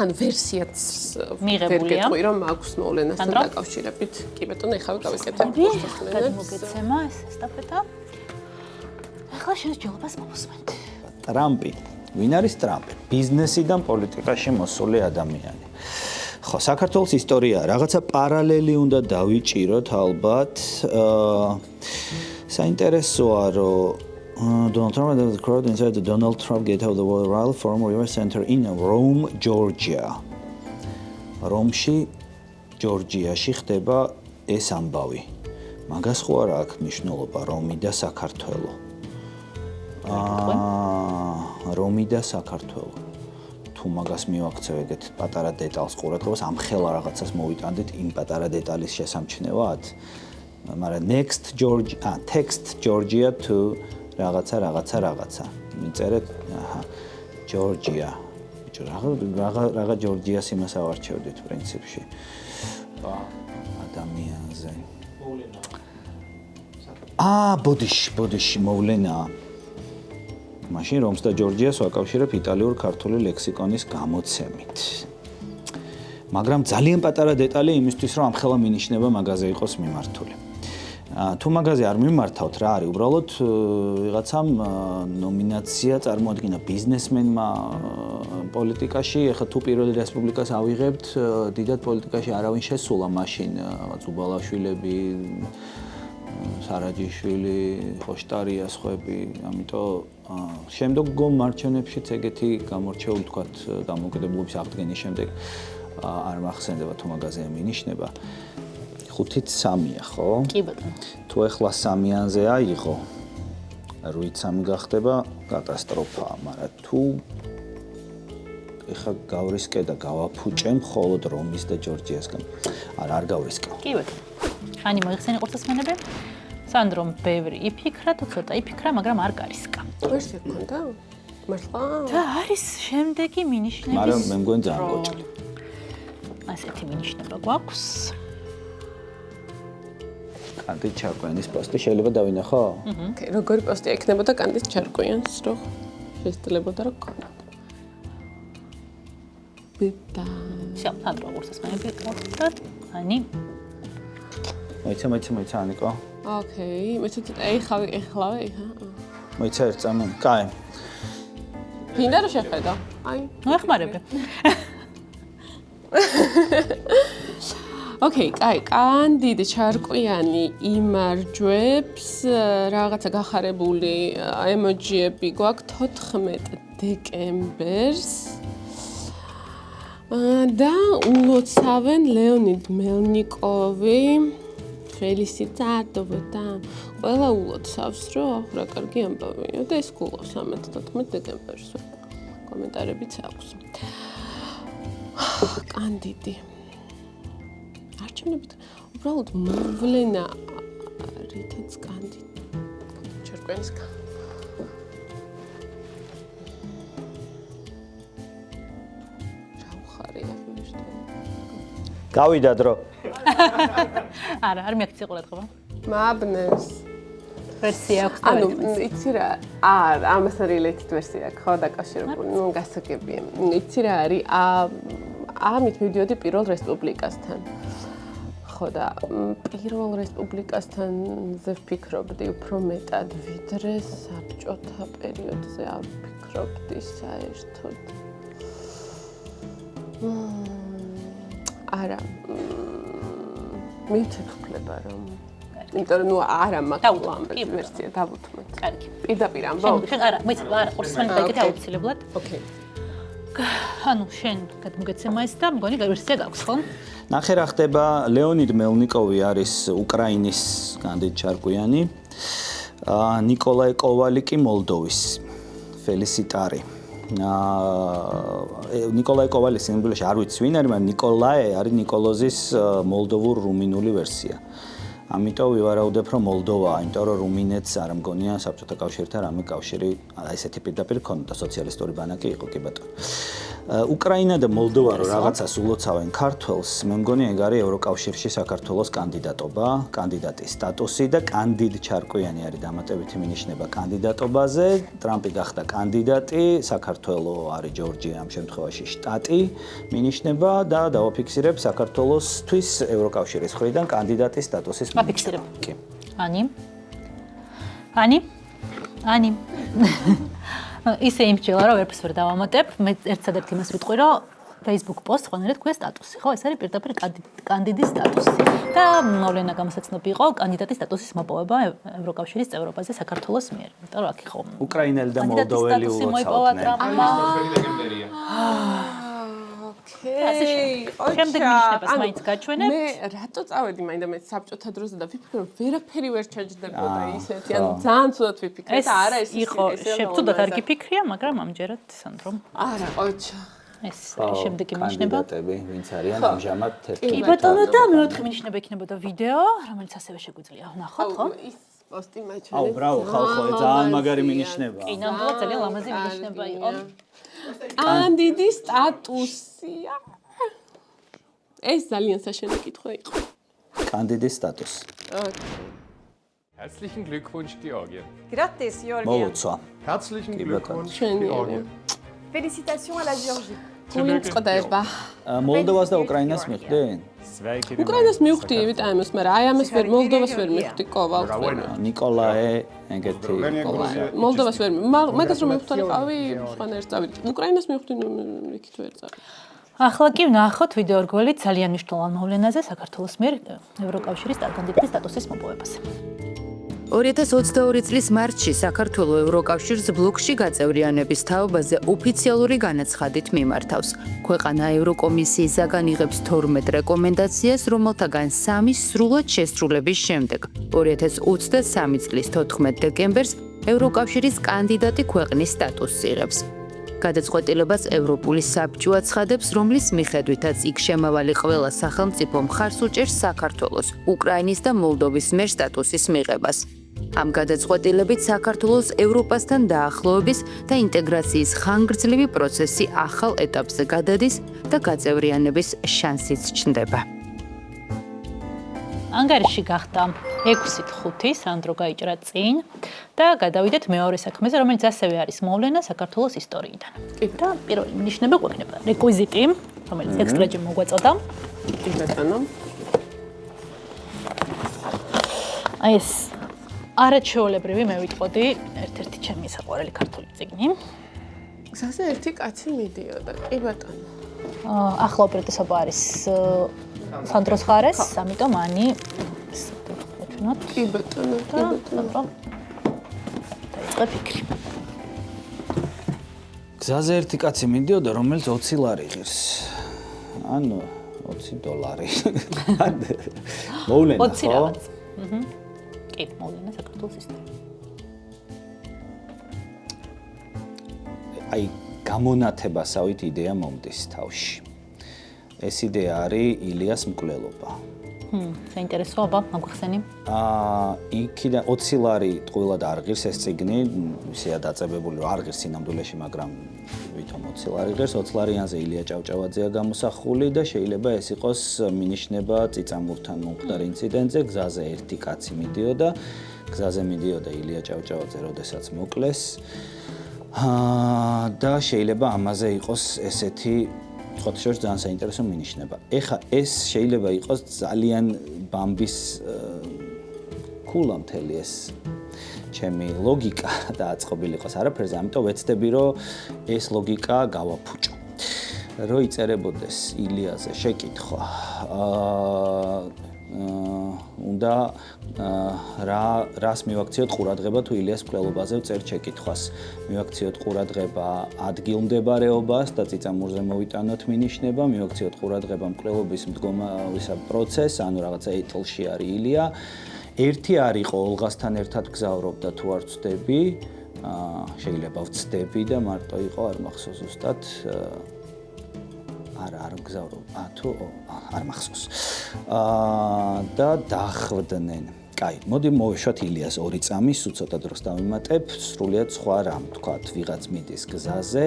ანუ ვერსიაც მიღებულია. ვერგეტყვი რომ აქვს მოვლენასთან დაკავშირებით. კი ბატონო, ეხლა გავიკეთებ. მოგეცემა ეს სტაფეტა. ახლა შესაძლებლობას მოვუსმენთ. ტრამპი. ვინ არის ტრამპი? ბიზნესიდან პოლიტიკაში მოსული ადამიანი. ხო, საქართველოს ისტორია რაღაცა პარალელი უნდა დავიჭიროთ ალბათ. საინტერესოა, რომ Donald Trump and the crowd inside the Donald Trump Gate of the World Rally Forum River Center in Rome, Georgia. რომში, ჯორჯიაში ხდება ეს ამბავი. მაგას ხო არა აქვს მნიშვნელობა რომი და საქართველო. რომი და საქართველო. თუ მაგას მივაქცევ ეგეთ პატარა დეტალს ყურადღებას, ამ ხელა რაღაცას მოვიტანდით იმ პატარა დეტალის შესამჩნევად. მაგრამ text Georgia to რაღაცა. მიწერეთ, ჯორჯია. ბიჭო, რაღა ჯორჯიას იმას ავარჩევდით პრინციპში. ადამიანზე. ბოდიში მოვლენაა. მაშინ რომს და ჯორჯიას ვაკავშირებ იტალიურ-ქართული ლექსიკონის გამოცემით. მაგრამ ძალიან პატარა დეტალი იმისთვის, რომ ამ ხელა მინიშნება მაგაზე იყოს მიმართული. თუ მაგაზე არ მიმართავთ, რა არის? უბრალოდ ვიღაცამ ნომინაცია წარმოადგინა ბიზნესმენმა პოლიტიკაში. ეხლა თუ პირველი რესპუბლიკას ავიღებთ, დიდად პოლიტიკაში არავინ შესულა მაშინ, რაღაც უბალაშვილები, სარაჯიშვილი, ხოშტარია სხვები, ამიტომ შემდგომ მარჩევნებშიც ეგეთი გამორჩეული თქვათ დამოუკიდებლობის აღდგენის შემდეგ არ მახსენდება თუ მაგაზე მინიშნება. 5-3-ია, ხო? კი ბატონო. თუ ეხლა 3-იანზე აიღო, 8-3 გახდება კატასტროფა, მაგრამ თუ ეხლა გავრისკე და გავაფუჭე მხოლოდ რომის და ჯორჯიასგან. არ გავრისკე. კი ბატონო. ხანი მოიხსენე ყურსასმენები? სანდრომ ბევრი იფიქრა, თუ ცოტა იფიქრა, მაგრამ არ გარისკა. ვერსია გქონდა? მართლა? და არის შემდეგი მინიშნების. მაგრამ მე მგონი ძალიან გოჭრ. ასეთი მინიშნება გვაქვს. კანდის ჩარკვიანის პოსტი შეიძლება დავინახო? როგორი პოსტი ექნებოდა კანდის ჩარკვიანს, რომ შესაძლებოდა რომ გქონდა. ბიტა. სანდრო ყურსასმენები გქონდათ? ხანი მოიცა ანიკო. ოკეი, მე ცოტა ეხლავე. მოიცა ერთ წამო. კაი. ფინდა რომ შეხედა. აი. მოეხმარებე. ოკეი, კაი, კანდიდ ჩარკვიანი იმარჯვებს, რაღაცა გახარებული ემოჯიები გვაქვს 14 დეკემბერს. და ულოცავენ ლეონიდ მელნიკოვი, ფელისიტატოვე და ყველა ულოცავს, რომ რა კარგი ამბავია და ეს გულობს 14 დეკემბერს. კომენტარებიც აქვს. კანდიდი. არჩევნებით უბრალოდ მოვლენა რითაც კანდი ჩერკვენსკა გავიდა დრო. არა, არ მიაქცია ყურადღება. მაბნევს ვერსია აქვს ანუ იცი რა ამასთან related ვერსია აქვს ხო დაკავშირებული ნუ გასაგებია იცი რა არის ამით მივდიოდი პირველ რესპუბლიკასთან ხო და პირველ რესპუბლიკასთან ზე ვფიქრობდი უფრო მეტად ვიდრე საბჭოთა პერიოდზე არ ვფიქრობდი საერთოდ არა მითხრება რომ იმიტომ რომ ნუ არა მაქვს ამბები ვერსია დავუთმოთ. კარგი. პირდაპირ ამბობ. შენ არა, არა, ყურსმენი დაიკეთე აუცილებლად. ოკეი. ანუ შენ გადმოგეცემა ეს და მგონი ვერსია გაქვს, ხო? ნახე რა ხდება, ლეონიდ მელნიკოვი არის უკრაინის კანდიდატ ჩარკვიანი. ნიკოლაი კოვალი კი მოლდოვის. ფელისიტარი. ნიკოლაი კოვალი სიმბოლოში არ ვიცი ვინ არის, მაგრამ ნიკოლაი არის ნიკოლოზის მოლდოვურ-რუმინული ვერსია. ამიტომ ვივარაუდებ რომ მოლდოვაა, იმიტომ რომ რუმინეთს არ მგონია საბჭოთა კავშირთან რამე კავშირი, ესეთი პირდაპირ ქონდა სოციალისტური ბანაკი იყო კი ბატონო. უკრაინა და მოლდოვა რო რაღაცას ულოცავენ ქართველს, მე მგონი ეგ არის ევროკავშირში საქართველოს კანდიდატობა, კანდიდატის სტატუსი და კანდიდ ჩარკვიანი არის დამატებითი მინიშნება კანდიდატობაზე. ტრამპი გახდა კანდიდატი, საქართველო არის ჯორჯია ამ შემთხვევაში შტატი მინიშნება და დავაფიქსირებ საქართველოსთვის ევროკავშირის მხრიდან კანდიდატის სტატუსის აფიქსირებ. კი. ანი. ისე იმჭილა რომ ვერაფერს ვერ დავამატებ. მე ერთადერთ იმას ვიტყვი რომ Facebook post ხონერეთ ქვია სტატუსი, ხო? ეს არის პირდაპირ კანდიდატის სტატუსი. და მოვლენა გამოსაცნობი იყო კანდიდატის სტატუსის მოპოვება ევროკავშირის წევრობაზე საქართველოს მიერ. იმიტომ რომ აქ იყო უკრაინელი და მოლდოველი დეკემბერია. შემდეგ მინიშნებას მაინც გაჩვენებთ. მე რატო წავედი მაინდა-მაინც საბჭოთა დროზე და ვიფიქრე რომ ვერაფერი ვერ ჩაჯდებოდა ისეთი, ანუ ძალიან ცუდად ვიფიქრე და არა ეს იყო შევწუდოთ არ გიფიქრია, მაგრამ ამჯერად სანდრომ. არა, ყოჩა. ეს შემდეგი მინიშნება. კანდიდატები, ვინც არიან ამჟამად ერთი. კი ბატონო და მეოთხე მინიშნება იქნებოდა ვიდეო, რომელიც ასევე შეგვიძლია ვნახოთ, ხო? ის პოსტი მაჩვენე. აუ, ბრავო, ხალხო, ძალიან მაგარი მინიშნება. კი, ნამდვილად ძალიან ლამაზი მინიშნება იყო. კანდიდის სტატუსია. ეს ძალიან საშენო კითხვა იყო. კანდიდატის სტატუსი. Herzlichen Glückwunsch, Georgien. Gratis, Georgien. მოვუცვა. Herzlichen Glückwunsch, Schön, Georgien. Félicitations à la Géorgie. გული წყდება. მოლდოვას და უკრაინას მიხვდი? უკრაინას მივხვდი, ვით ამას, მაგრამ აი ამას ვერ მოლდოვას ვერ მივხვდი, კოვალ. ნიკოლაე, ეგეთი. მოლდოვას ვერ მაგას რომ მივხვდარიყავი, სხვანაირად წავიდი. უკრაინას მივხვდი, იქით ვერ წავიდი. ახლა კი ვნახოთ ვიდეო რგოლით ძალიან მნიშვნელოვან მოვლენაზე საქართველოს მიერ ევროკავშირის კანდიდატის სტატუსის მოპოვებაზე. 2022 წლის მარტში საქართველოს ევროკავშირის ბლოკში გაწევრიანების თაობაზე ოფიციალური განაცხადით მიმართავს. ქვეყანა ევროკომისიისაგან იღებს 12 რეკომენდაციას, რომელთაგან 3 სრულად შესრულების შემდეგ 2023 წლის 14 დეკემბერს ევროკავშირის კანდიდატი ქვეყნის სტატუსს იღებს. გადაწყვეტილებას ევროპული საბჭო აცხადებს, რომლის მიხედვითაც იქ შემავალი ყველა სახელმწიფო მხარს უჭერს საქართველოს, უკრაინის და მოლდოვის მიერ სტატუსის მიღებას. ამ გადაწყვეტილებით საქართველოს ევროპასთან დაახლოების და ინტეგრაციის ხანგრძლივი პროცესი ახალ ეტაპზე გადადის და გაწევრიანების შანსიც ჩნდება. ანგარიში გახდა 6-5 სანდრო გაიჭრა წინ და გადავიდეთ მეორე საქმეზე, რომელიც ასევე არის მოვლენა საქართველოს ისტორიიდან. და პირველი მინიშნება გვექნება რეკვიზიტი, რომელიც ექსტრაჯი მოგვაწოდა. კი ბატონო. აი ეს არაჩვეულებრივი მე ვიტყოდი ერთ-ერთი ჩემი საყვარელი ქართული წიგნი. გზაზე ერთი კაცი მიდიოდა, კი ბატონო. ახლა უპირატესობა არის სანდროს ხარეს, ამიტომ ანი ვაჩვენოთ. კი ბატონო, კი ბატონო. დაიწყე ფიქრი. გზაზე ერთი კაცი მიდიოდა, რომელიც 20 ლარი ღირს. ანუ $20. მოვლენა, 20 ხო? რაღაც. კი, მოვლენა საქართველოს ისტორია. აი, გამონათებასავით იდეა მომდის თავში. ეს იდეა არის ილიას მკვლელობა. საინტერესო, აბა, მაგხსენი. იქიდან 20 ლარი ტყუილად არ ღირს ეს წიგნი, ისეა დაწებებული, რომ არ ღირს სინამდვილეში, მაგრამ ვითომ 20 ლარი ღირს, 20 ლარიანზე ილია ჭავჭავაძეა გამოსახული და შეიძლება ეს იყოს მინიშნება წიწამურთან მომხდარ ინციდენტზე, გზაზე ერთი კაცი მიდიოდა, გზაზე მიდიოდა ილია ჭავჭავაძე, როდესაც მოკლეს. და შეიძლება ამაზე იყოს ესეთი ხოთ შორს ძალიან საინტერესო მინიშნება. ეხა ეს შეიძლება იყოს ძალიან ბამბის კულა მთელი ეს ჩემი ლოგიკა დააწყობილი იყოს არაფერზე, ამიტომ ვეცდები რომ ეს ლოგიკა გავაფუჭო. რო იწერებოდეს ილიაზე შეკითხვა. უნდა რას მივაქციოთ ყურადღება თუ ილიას მკვლელობაზე ვწერთ შეკითხვას. მივაქციოთ ყურადღება ადგილმდებარეობას და წიწამურზე მოვიტანოთ მინიშნება, მივაქციოთ ყურადღება მკვლელობის მდგომარისა პროცესს, ანუ რაღაცა ეტლში არის ილია. ერთი არ იყო ოლღასთან ერთად გზავრობდა თუ არ ვცდები, შეიძლება ვცდები და მარტო იყო არ მახსოვს ზუსტად არ მგზავრობა თუ არ მახსოვს და დახვდნენ. კაი, მოდი მოვეშვათ ილიას ორი წამი, სულ ცოტა დროს დავიმატებ, სრულიად სხვა რამ, თქვათ, ვიღაც მიდის გზაზე,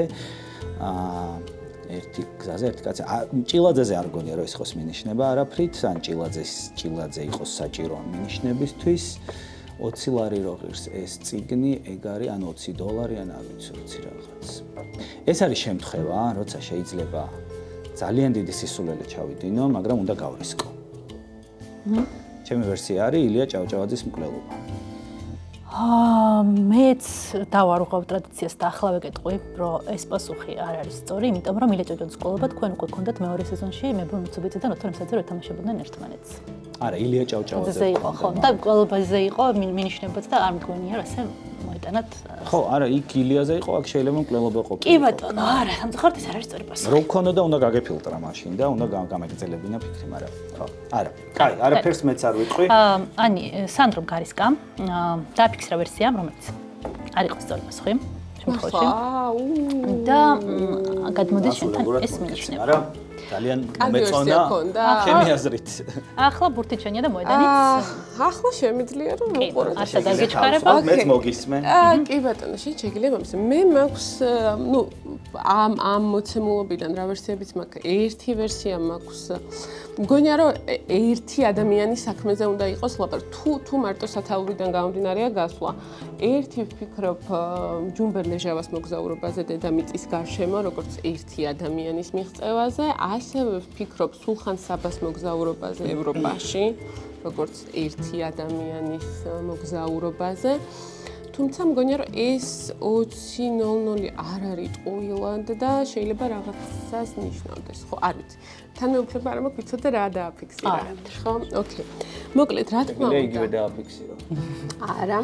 ერთი გზაზე, ერთი კაცი. ჭილაძეზე არ გონია რომ ეს იყოს მინიშნება არაფრით, ან ჭილაძე იყოს საჭირო ამ მინიშნებისთვის. 20 ლარი რო ღირს ეს წიგნი, ეგ არის ან 20 დოლარი, ან არ ვიცი, ვიცი რაღაც. ეს არის შემთხვევა, როცა შეიძლება ძალიან დიდი სისულელე ჩავიდინო, მაგრამ უნდა გავრისკო. ჩემი ვერსია არის ილია ჭავჭავაძის მკვლელობა. მეც დავარღვევ ტრადიციას და ახლა ვეკეტყვი, რომ ეს პასუხი არ არის სწორი, იმიტომ რომ ილია ჭავჭავაძის მკვლელობა თქვენ უკვე გქონდათ მეორე სეზონში, მებრუნ მოცობიძე და ოთარ მსაძე რო ეთამაშებოდნენ ერთმანეთს. არა, ილია ჭავჭავაძე იყო, ხო, და მკვლელობაზე იყო მინიშნებაც და არ მგონია რომ ესე მოიტანათ. ხო, არა, იქ ილიაზე იყო, აქ შეიძლება მკვლელობა ყოფილიყო. კი ბატონო, არა, სამწუხაროდ ეს არ არის სწორი პასუხი. რო გქონოდა უნდა გაგეფილტრა მაშინ და უნდა გამეგრძელებინა ფიქრი, მაგრამ ხო. არა. კაი, არაფერს მეც არ ვიტყვი. ანი სანდრომ გარისკამ დააფიქსირა ვერსია, რომელიც არ იყო სწორი პასუხი. შემთხვევაში. და გადმოდის შენთან ეს მინიშნება. არა, ძალიან მომეწონა ჩემი აზრით. ახლა ბურთიჩენია და მოედანიც. ახლა შემიძლია რომ მოყუროთ. არ დაგეჩქარება. მეც მოგისმენ. კი ბატონო, შენ შეგიძლია მომის. მე მაქვს, ნუ ამ მოცემულობიდან რა ვერსიებიც მაქვს. ერთი ვერსია მაქვს. მგონია რომ ერთი ადამიანის საქმეზე უნდა იყოს ლაპარაკი. თუ მარტო სათაურიდან გამომდინარეა გასვლა. ერთი ვფიქრობ ჯუმბერ ლეჟავას მოგზაურობაზე დედამიწის გარშემო, როგორც ერთი ადამიანის მიღწევაზე, ასევე ვფიქრობ სულხან საბას მოგზაურობაზე ევროპაში, როგორც ერთი ადამიანის მოგზაურობაზე. თუმცა მგონია რომ ეს 20:00 არ არის ტყუილად და შეიძლება რაღაცას ნიშნავდეს. ხო, არ ვიცი. თანმეუფლება არ მაქვს, ვიცოდე რა დააფიქსირა. ხო, ოკეი. მოკლედ, რა თქმა უნდა. იგივე დააფიქსირო. არა.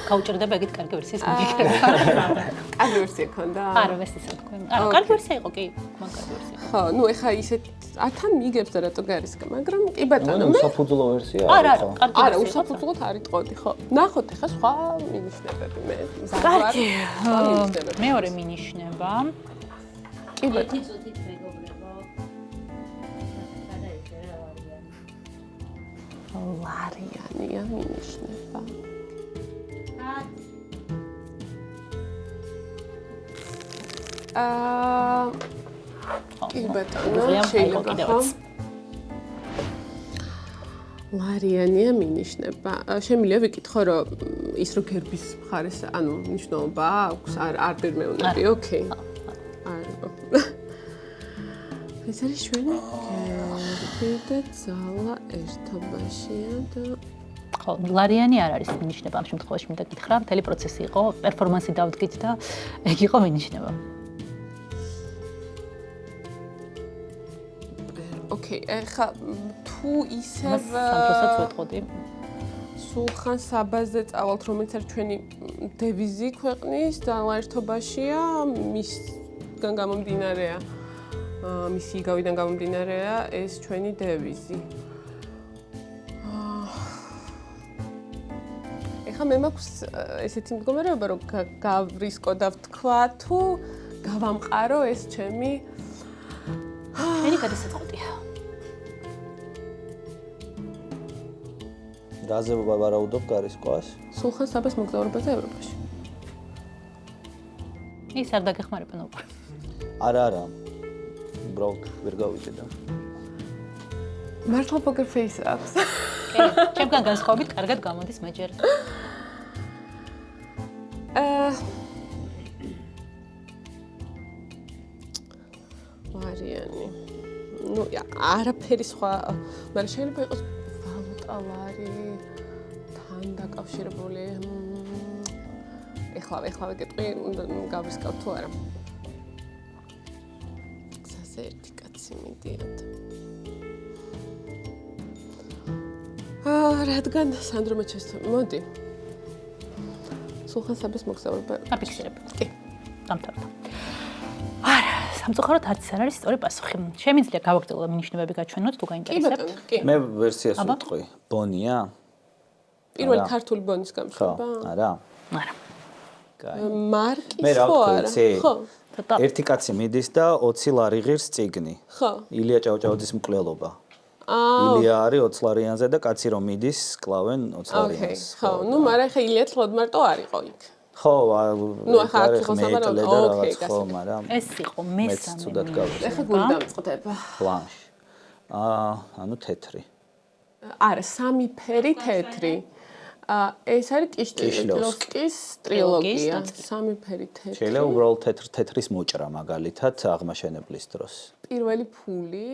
გაუჭირდება ეგეთ კარგი ვერსიის მიფიქრება. კარგი ვერსია ქონდა? არა, ეს ისე თქვენ. არა, კარგი ვერსია იყო, კი, კარგი ვერსია. ხო, ნუ ეხა ისეთ თან მიგებს და რატო გარისკა, მაგრამ კი ბატონო, მე საფუძვლო ვერსია არა, ხო? კარგი არა, უსაფუძვლოდ არ იტყოდი, ხო. ნახოთ ეხა სხვა მინიშნებები მე. კარგი. მეორე მინიშნება. კი ბატონო. ლარიანია მინიშნება. კი ბატონო, შეიძლება ხო? ლარიანია მინიშნება. შემიძლია ვიკითხო, რომ ის რო გერბის მხარეს, ანუ მნიშვნელობა აქვს, არ დერმეუნები, ოკეი. არა. ეს არის ჩვენი გერბი და ძალა ერთობაშია და ხო, ლარიანი არ არის მინიშნება ამ შემთხვევაში, მინდა გითხრა, მთელი პროცესი იყო, პერფორმანსი დავდგით და ეგ იყო მინიშნება. ოკეი, ეხა თუ ისევ სამთროსაც ვეტყოდი. სულხან საბაზე წავალთ, რომელიც არის ჩვენი დევიზი ქვეყნის და ერთობაშია, მისგან გამომდინარეა. მისი იგავიდან გამომდინარეა ეს ჩვენი დევიზი. ეხლა მე მაქვს ესეთი მდგომარეობა, რომ გავრისკო და ვთქვა თუ გავამყარო ეს ჩემი ჩვენი გადასაწყვეტია. რაზე ვარაუდობ გარისკვას? სულხან საბას მოგზაურობაზე ევროპაში. ის არ დაგეხმარებიან უკვე. არა. უბრალოდ ვერ გავიგე და. მართლა poker face აქვს. ჩემგან განსხვავებით კარგად გამოდის მე ჯერ. ვარიანი. ნუ არაფერი სხვა, მაგრამ შეიძლება იყოს ვალუტა ლარი თან დაკავშირებული. ეხლა გეტყვი, უნდა გავრისკავ თუ არა. გზაზე ერთი კაცი მიდიოდა. რადგან სანდრო მეჩესთან მოდი. სულხან საბას მოგზაურობა. აფიქსირებ. კი. დამთავრდა. არა, სამწუხაროდ არც არ არის სწორი პასუხი. შემიძლია გავაგრძელო მინიშნებები გაჩვენოთ თუ კი გაინტერესებთ. ბატონო, კი. მე ვერსიას ვიტყვი. ბონია? პირველი ქართული ბონის ხო, გამშვება. არა. არა. კაი. მარკის მე რა ხო ვთქვი, არა? იცი? ხო. ცოტა ერთი კაცი მიდის და 20 ლარი ღირს წიგნი. ხო. ილია ჭავჭავაძის მკვლელობა. ილია არის 20 ლარიანზე და კაცი რომ მიდის, კლავენ 20 ოკეი. ლარიანს. ხო, ნუ მაგრამ ხა ილია თლოდ მარტო არ იყო იქ. ხო, ნუ ახლა აქ იყო საბარავად, და რაღაც ოკეი, ხო, მაგრამ ეს იყო მესამე ცუდად გავიგე. ეხა გული დამწყდება. ბლანშ. ანუ თეთრი. არა, სამი ფერი თეთრი. ეს არის კიშტილოვსკის ტრილოგია. სამი ფერი თეთრი. შეიძლება უბრალოდ თეთრის მოჭრა მაგალითად აღმაშენებლის დროს. პირველი ფული.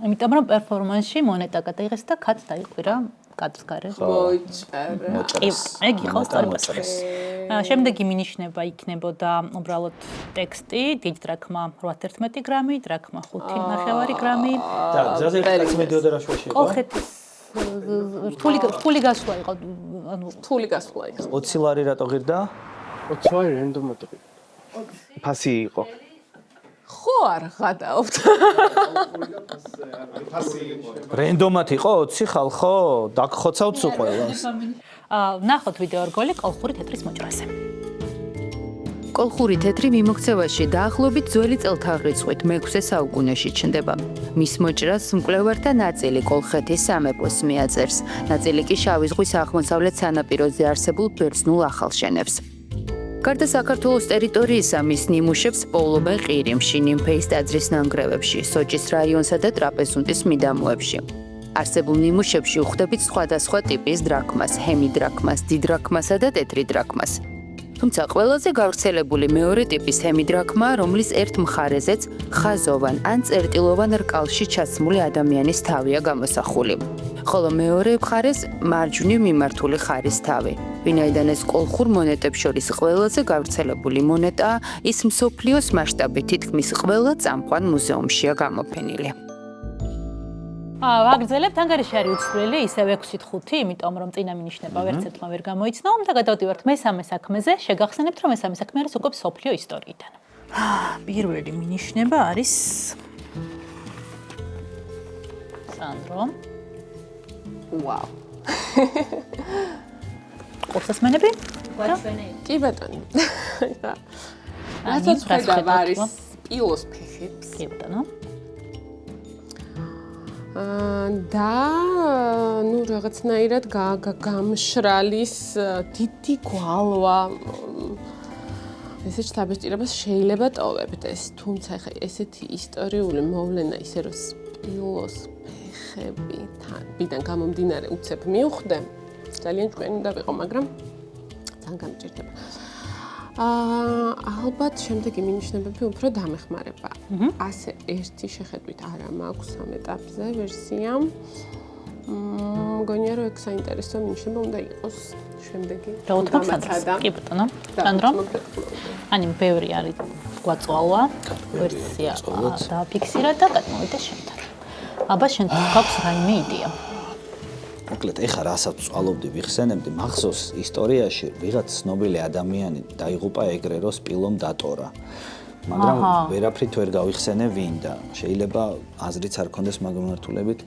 იმიტომ რომ პერფორმანსში მონეტა გადაიღეს და კაც დაიყვირა კადრს გარეთ. მოიჭერა. მოჭრას. ეგ იყო სწორი მოჭრას. შემდეგი მინიშნება იქნებოდა უბრალოდ ტექსტი, დიდ დრაქმა 8.11 გრამი, დრაქმა 5.9 გრამი. და გზაზე კაცი მიდიოდა რა შუაში იყო? კოლხეთის რთული გასვლა იყო, ანუ რთული გასვლა იყო. 20 ლარი რატო ღირდა? 20 ლარი რენდომად იყო. ფასი იყო. ხო არ ღადაობთ. რენდომად იყო 20 ხალხო? დაგხოცავთ სულ ყველას. ნახოთ ვიდეო რგოლი კოლხური თეთრის მოჭრაზე. კოლხური თეთრი მიმოქცევაში დაახლოებით ძველი წელთაღრიცხვით მე-6 საუკუნეში ჩნდება. მის მოჭრას მკვლევართა ნაწილი კოლხეთის სამეფოს მიაწერს, ნაწილი კი შავი ზღვის აღმოსავლეთ სანაპიროზე არსებულ ბერძნულ ახალშენებს. გარდა საქართველოს ტერიტორიისა, მის ნიმუშებს პოულობენ ყირიმში, ნიმფეის ტაძრის ნანგრევებში, სოჭის რაიონსა და ტრაპეზუნტის მიდამოებში. არსებულ ნიმუშებში ვხვდებით სხვადასხვა ტიპის დრაქმას, ჰემიდრაქმას, დიდრაქმასა და ტეტრიდრაქმას. თუმცა ყველაზე გავრცელებული მეორე ტიპის ჰემიდრაქმა, რომლის ერთ მხარეზეც ხაზოვან ან წერტილოვან რკალში ჩაცმული ადამიანის თავია გამოსახული. ხოლო მეორე მხარეს მარჯვნივ მიმართული ხარის თავი. ვინაიდან ეს კოლხურ მონეტებს შორის ყველაზე გავრცელებული მონეტაა, ის მსოფლიოს მასშტაბით თითქმის ყველა წამყვან მუზეუმშია გამოფენილი. ვაგრძელებთ, ანგარიში არის უცვლელი, ისევ 6-5, იმიტომ რომ წინა მინიშნება ვერც ერთმა ვერ გამოიცნო და გადავდივართ მესამე საქმეზე, შეგახსენებთ რომ მესამე საქმე არის უკვე მსოფლიო ისტორიიდან. პირველი მინიშნება არის სანდრო. ვაუ. ყურსასმენები? კი ბატონო. რასაც ხედავ არის პილოს ფეხებს. კი ბატონო. და ნუ რაღაცნაირად გამშრალის დიდი გვალვა ესეც დაბესტირებას შეიძლება ტოვებთ ეს, თუმცა ხა ესეთი ისტორიული მოვლენა ისე რომ სპილოს ფეხებიდან გამომდინარე უცებ მივხვდე, ძალიან ჭკვიანი უნდა ვიყო, მაგრამ ძალიან გამჭირდება. ალბათ შემდეგი მინიშნებები უფრო დამეხმარება. ასე ერთი შეხედვით არა მაქვს ამ ეტაპზე ვერსია. მგონია რომ ეგ საინტერესო მინიშნება უნდა იყოს შემდეგი. რა უთხრობ სანდროს? კი ბატონო. სანდრო? ანუ ბევრი არის გვაწვალვა ვერსია დააფიქსირა და გადმოვიდა შემდგარ. აბა შენ გვაქვს რაიმე იდეა? მოკლედ, ეხა რასაც წვალობდი, ვიხსენებდი, მახსოვს ისტორიაში ვიღაც ცნობილი ადამიანი დაიღუპა ეგრე, რომ სპილომ დატორა. მაგრამ ვერაფრით ვერ გავიხსენე ვინ და შეიძლება აზრიც არ კონდეს მაგ მიმართულებით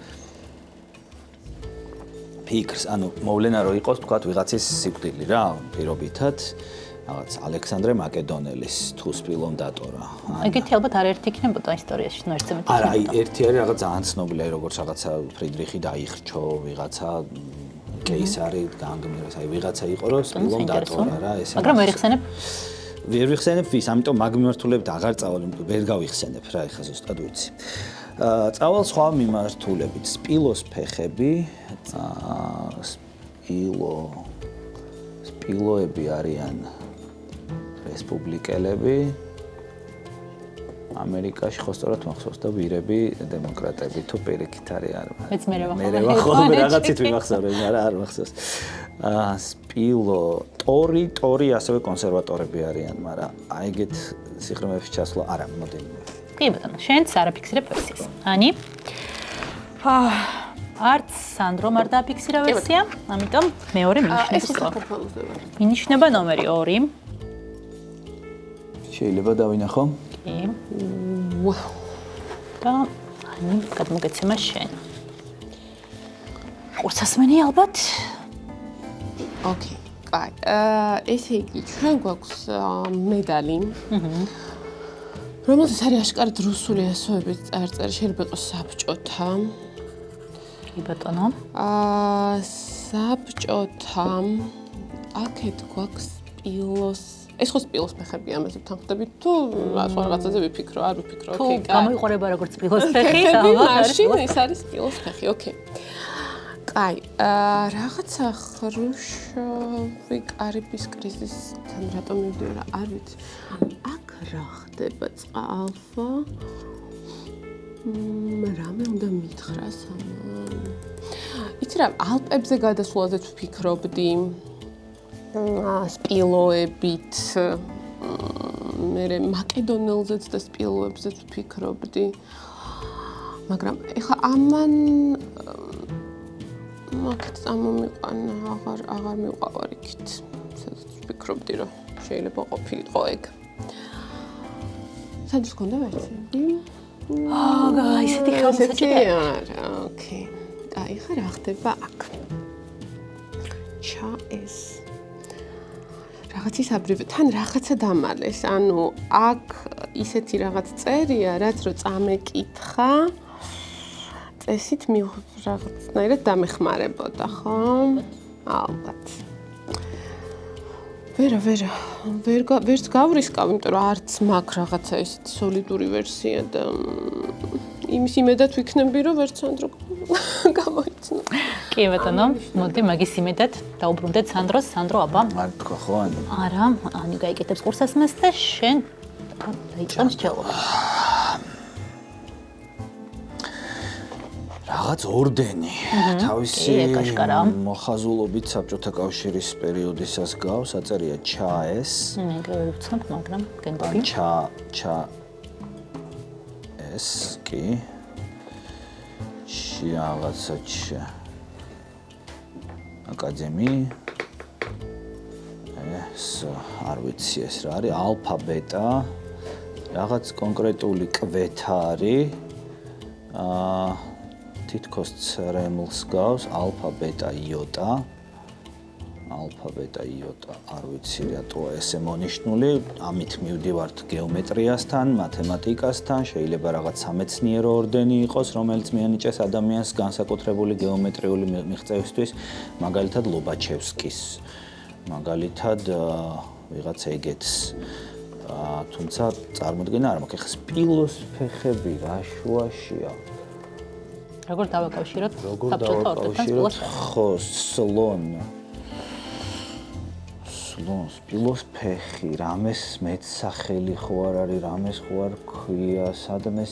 ფიქრს, ანუ მოვლენა რო იყოს, თქვათ, ვიღაცის სიკვდილი რა, პირობითად, რაღაც ალექსანდრე მაკედონელის თუ სპილომ დატორა. ეგეთი ალბათ არაერთი იქნებოდა ისტორიაში, ნუ ერთზე მეტი. არა, ერთი არის რაღაც ძალიან ცნობილი, როგორც რაღაცა ფრიდრიხი დაიხრჩო, ვიღაცა კეისარი განგმირას, აი ვიღაცა იყო რომ სპილომ დატოვა რა, ესე. მაგრამ ვერ იხსენებ? ვერ ვიხსენებ ვის, ამიტომ მაგ მიმართულებით აღარ წავალ, ვერ გავიხსენებ რა, ეხლა ზუსტად ვიცი. წავალ სხვა მიმართულებით, სპილოს ფეხები, სპილოები არიან რესპუბლიკელები. ამერიკაში ხო სწორად მახსოვს და ვირები დემოკრატები თუ პირიქით არის არ. მეც მე მე ხოლმე რაღაცით ვიმახსოვრე, მაგრამ არ მახსოვს. სპილო, ტორი ასევე კონსერვატორები არიან, მაგრამ აი ეგეთ სიღრმეებში ჩასვლა არა, მოდი. კი ბატონო, შენც არაფიქსირებ ვერსიას. ანი? არც სანდრომ არ დააფიქსირა ვერსია, ამიტომ მეორე მინიშნება. მინიშნება ნომერი 2. შეიძლება დავინახო? კი. და ანი, გადმოგეცემა შენ. ყურსასმენი ალბათ? ოკეი, კაი. ესე იგი, ჩვენ გვაქვს მედალი. რომელზეც არის აშკარად რუსული ასოებით წარწერა, შეიძლება იყოს საბჭოთა. კი ბატონო. საბჭოთა. აქეთ გვაქვს სპილოს. ეს ხო სპილოს ფეხები ამაზე თანხმდებით თუ სხვა რაღაცაზე ვიფიქრო, არ ვიფიქრო, ოკეი, კაი. გამოიყურება როგორც სპილოს ფეხი, მაშინ ეს არის სპილოს ფეხი, ოკეი. კაი, რაღაცა ხრუშოვი კარიბის კრიზისთან რატომ მივდივარ, არ ვიცი. აქ რა ხდება წყალსა? რამე უნდა მითხრას ამან. იცი რა, ალპებზე გადასვლაზეც ვფიქრობდი. სპილოებით, მე მაკედონელზეც და სპილოებზეც ვფიქრობდი. მაგრამ ეხლა ამან მაგით წამომიყვანა, აღარ მივყავარ იქით. სადაც ვფიქრობდი, რომ შეიძლება ყოფილიყო ეგ. სადაც გქონდა ვერსიები? ისეთი ხელმისაწვდომია. არა, ოკეი. აი, ხა რა ხდება აქ? ეს რაღაცისაბრივ თან რაღაცა დამალეს. ანუ აქ ისეთი რაღაც წერია, რაც რო წამეკითხა, წესით რაღაცნაირად დამეხმარებოდა, ხო? ალბათ. ვერც გავრისკავ, იმიტომ რომ არც მაქვს რაღაცა ისეთი სოლიდური ვერსია და იმის იმედად ვიქნები, რომ ვერც სანდრო გამოიცნო. კი ბატონო, მოდი მაგის იმედად დაუბრუნდეთ სანდროს, სანდრო აბა. არ თქვა ხო ანი? არა, ანი გაიკეთებს ყურსასმენს და შენ დაიწყო მსჯელობა. რაღაც ორდენი. თავისი მოხაზულობით საბჭოთა კავშირის პერიოდისას გავს, აწერია ჩაეს. მე გავუცნობ, მაგრამ გენდები. ეს კი. რაღაცა აკადემი. ეს არ ვიცი ეს რა არის, ალფა, ბეტა. რაღაც კონკრეტული კვეთა არის. თითქოს ცრემლს გავს, ალფა, ბეტა, იოტა. ალფა, ბეტა, იოტა, არ ვიცი რატოა ესე მონიშნული. ამით მივდივართ გეომეტრიასთან, მათემატიკასთან, შეიძლება რაღაც სამეცნიერო ორდენი იყოს, რომელიც მიანიჭეს ადამიანს განსაკუთრებული გეომეტრიული მიღწევისთვის, მაგალითად ლობაჩევსკის, მაგალითად ვიღაცა ეგეთს. თუმცა წარმოდგენა არ მაქვს. ეხლა სპილოს ფეხები რა შუაშია? როგორ დავაკავშიროთ საბჭოთა ორდენთან სპილოს? ხო, სლონ. სპილოს ფეხი, რამეს მეტსახელი ხო არ არის, რამეს ხო არ ქვია, სადმე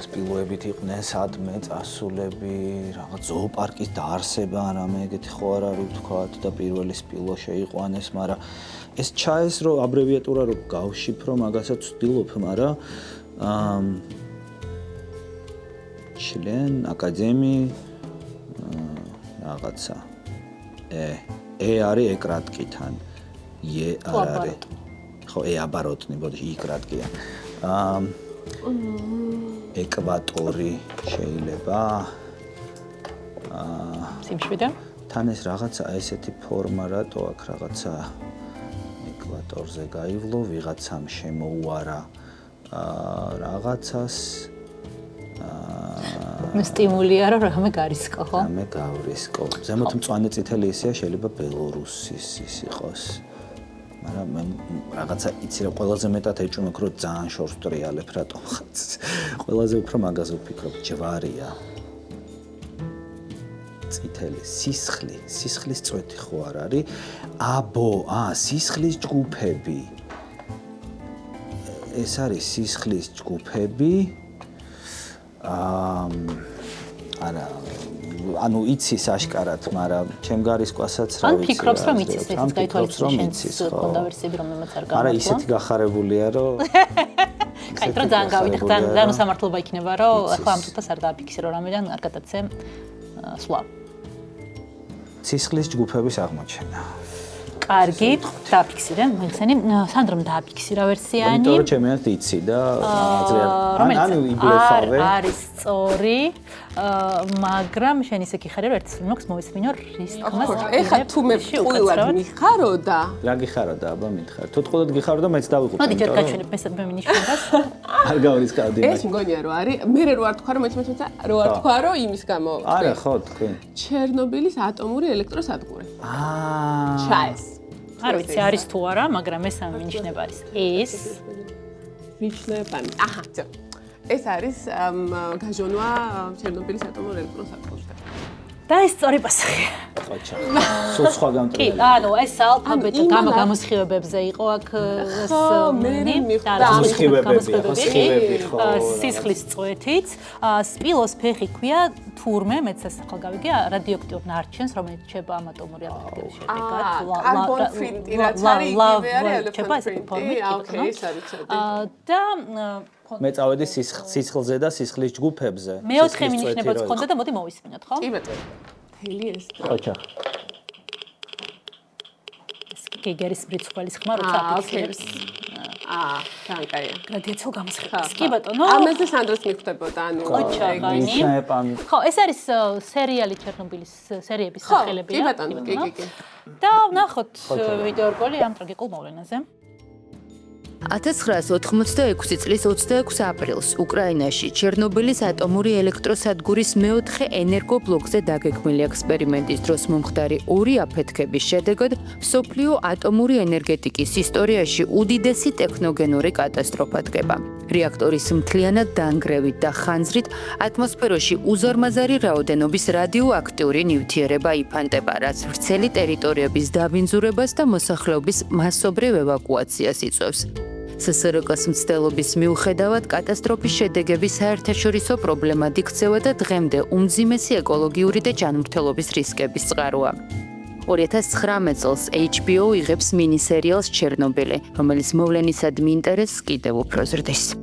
სპილოებით იყვნენ, სადმე წასულები, რაღაც ზოოპარკის დაარსება, რამე ეგეთი ხო არ არის ვთქვათ და პირველი სპილო შეიყვანეს, მაგრამ ეს ჩაეს რომ აბრევიატურა რომ გავშიფრო, მაგასაც ვცდილობ, მაგრამ ჩლენ აკადემი რაღაცა არის ეკრატკითან. არ არის. ხო, აბაროტნი, ბოდი, იკრატკია. ეკვატორი შეიძლება. სიმშვიდე. თან ეს რაღაცა ესეთი ფორმა რატო აქ რაღაცა ეკვატორზე გაივლო, ვიღაცამ შემოუარა რაღაცას სტიმულია რომ რამე გარისკო, ხო? რამე გავრისკო. ზემოთ მწვანე წითელი ისეა, შეიძლება ბელორუსის ის იყოს. მაგრამ მე რაღაცა იცი რა ყველაზე მეტად ეჭვმექ რომ ძალიან შორს ვტრიალებ რატომღაც. ყველაზე უფრო მაგაზე ვფიქრობ, ჯვარია. წითელი, სისხლის წვეთი ხო არ არის? სისხლის ჯგუფები. ეს არის სისხლის ჯგუფები. არა ანუ იცის აშკარად, მაგრამ ჩემ გარისკვასაც რა ვიცი. ან ფიქრობს რომ იცის, ეს გაითვალისწინებს კონდა ვერსიები რომელმაც არ გამართლა. არა, ისეთი გახარებულია რომ კაი, რომ ძალიან გავიდეთ, ძალიან უსამართლობა იქნება, რომ ახლა ამ წუთას არ დააფიქსირო რამედან არ გადაცე სვლა. სისხლის ჯგუფების აღმოჩენა. კარგი, დააფიქსირე, მოიხსენი, სანდრომ დააფიქსირა ვერსიანი. იმიტომ რომ ჩემი ანთ იცი და ანუ იბლეფავე. არის სწორი, მაგრამ შენ ისე გიხარე რომ ერთ სლიმოქს მოისმინო რის თქმას. ეხა თუ მე ტყუილად მიხარო და რა გიხარო და აბა მითხარ. თუ ტყუილად გიხარო და მეც დავიღუპე. მოდი ჯერ გაჩვენებ მე მინიშნებას. არ გავრისკავდი ეს მგონია რომ არის მე რო არ თქვა რომ მეც რო არ თქვა რომ იმის გამო. არა ხო თქვი. ჩერნობილის ატომური ელექტროსადგური. ჩაეს. არ ვიცი არის თუ არა, მაგრამ ეს მინიშნება არის. ეს მინიშნება. აჰა, ეს არის გაჟონვა ჩერნობილის ატომურ ელექტროსადგურში. და ეს სწორი პასუხი. ყოჩა. სულ სხვა გამტრი. კი, ანუ ეს ალფაბეტი გამოსხივებებზე იყო აქ სისხლის წვეთიც, სპილოს ფეხი ქვია თურმე, მეც ეს ახლა გავიგე, რადიოაქტიურ ნარჩენს, რომელიც ჩება ამ ატომური ელექტროების შედეგად. კარბონ ფინტი რაც არის იგივე არის ელექტროფინტი. ოკეი, ეს არის ცოტა. და მე წავედი სისხლზე და სისხლის ჯგუფებზე. მეოთხე მინიშნებაც ხონდა და მოდი მოვისმინოთ, ხო? კი ბატონო. თელი ეს. ყოჩა. ეს გეგერის ბრიცხველის ხმა როცა აფიქსირებს. ძალიან კაია. გრადიაციო გამოსხივებას. კი ბატონო. ამაზე სანდროს მიხვდებოდა, ანუ ყოჩა, ნიშნებამი. ხო, ეს არის სერიალი ჩერნობილის სერიების სახელებია. კი ბატონო, კი. და ნახოთ ვიდეო რგოლი ამ ტრაგიკულ მოვლენაზე. 1986 წლის 26 აპრილს უკრაინაში ჩერნობილის ატომური ელექტროსადგურის მეოთხე ენერგობლოკზე დაგეგმილი ექსპერიმენტის დროს მომხდარი ორი აფეთქების შედეგად მსოფლიო ატომური ენერგეტიკის ისტორიაში უდიდესი ტექნოგენური კატასტროფა დგება. რეაქტორის მთლიანად დანგრევით და ხანძრით ატმოსფეროში უზარმაზარი რაოდენობის რადიოაქტიური ნივთიერება იფანტება, რაც ვრცელი ტერიტორიების დაბინძურებას და მოსახლეობის მასობრივ ევაკუაციას იწვევს. SSRK-ს მცდელობის მიუხედავად კატასტროფის შედეგები საერთაშორისო პრობლემად იქცევა და დღემდე უმძიმესი ეკოლოგიური და ჯანმრთელობის რისკების წყაროა. 2019 წელს HBO იღებს მინი-სერიალს ჩერნობილი, რომელიც მოვლენისადმი ინტერესს კიდევ უფრო ზრდის.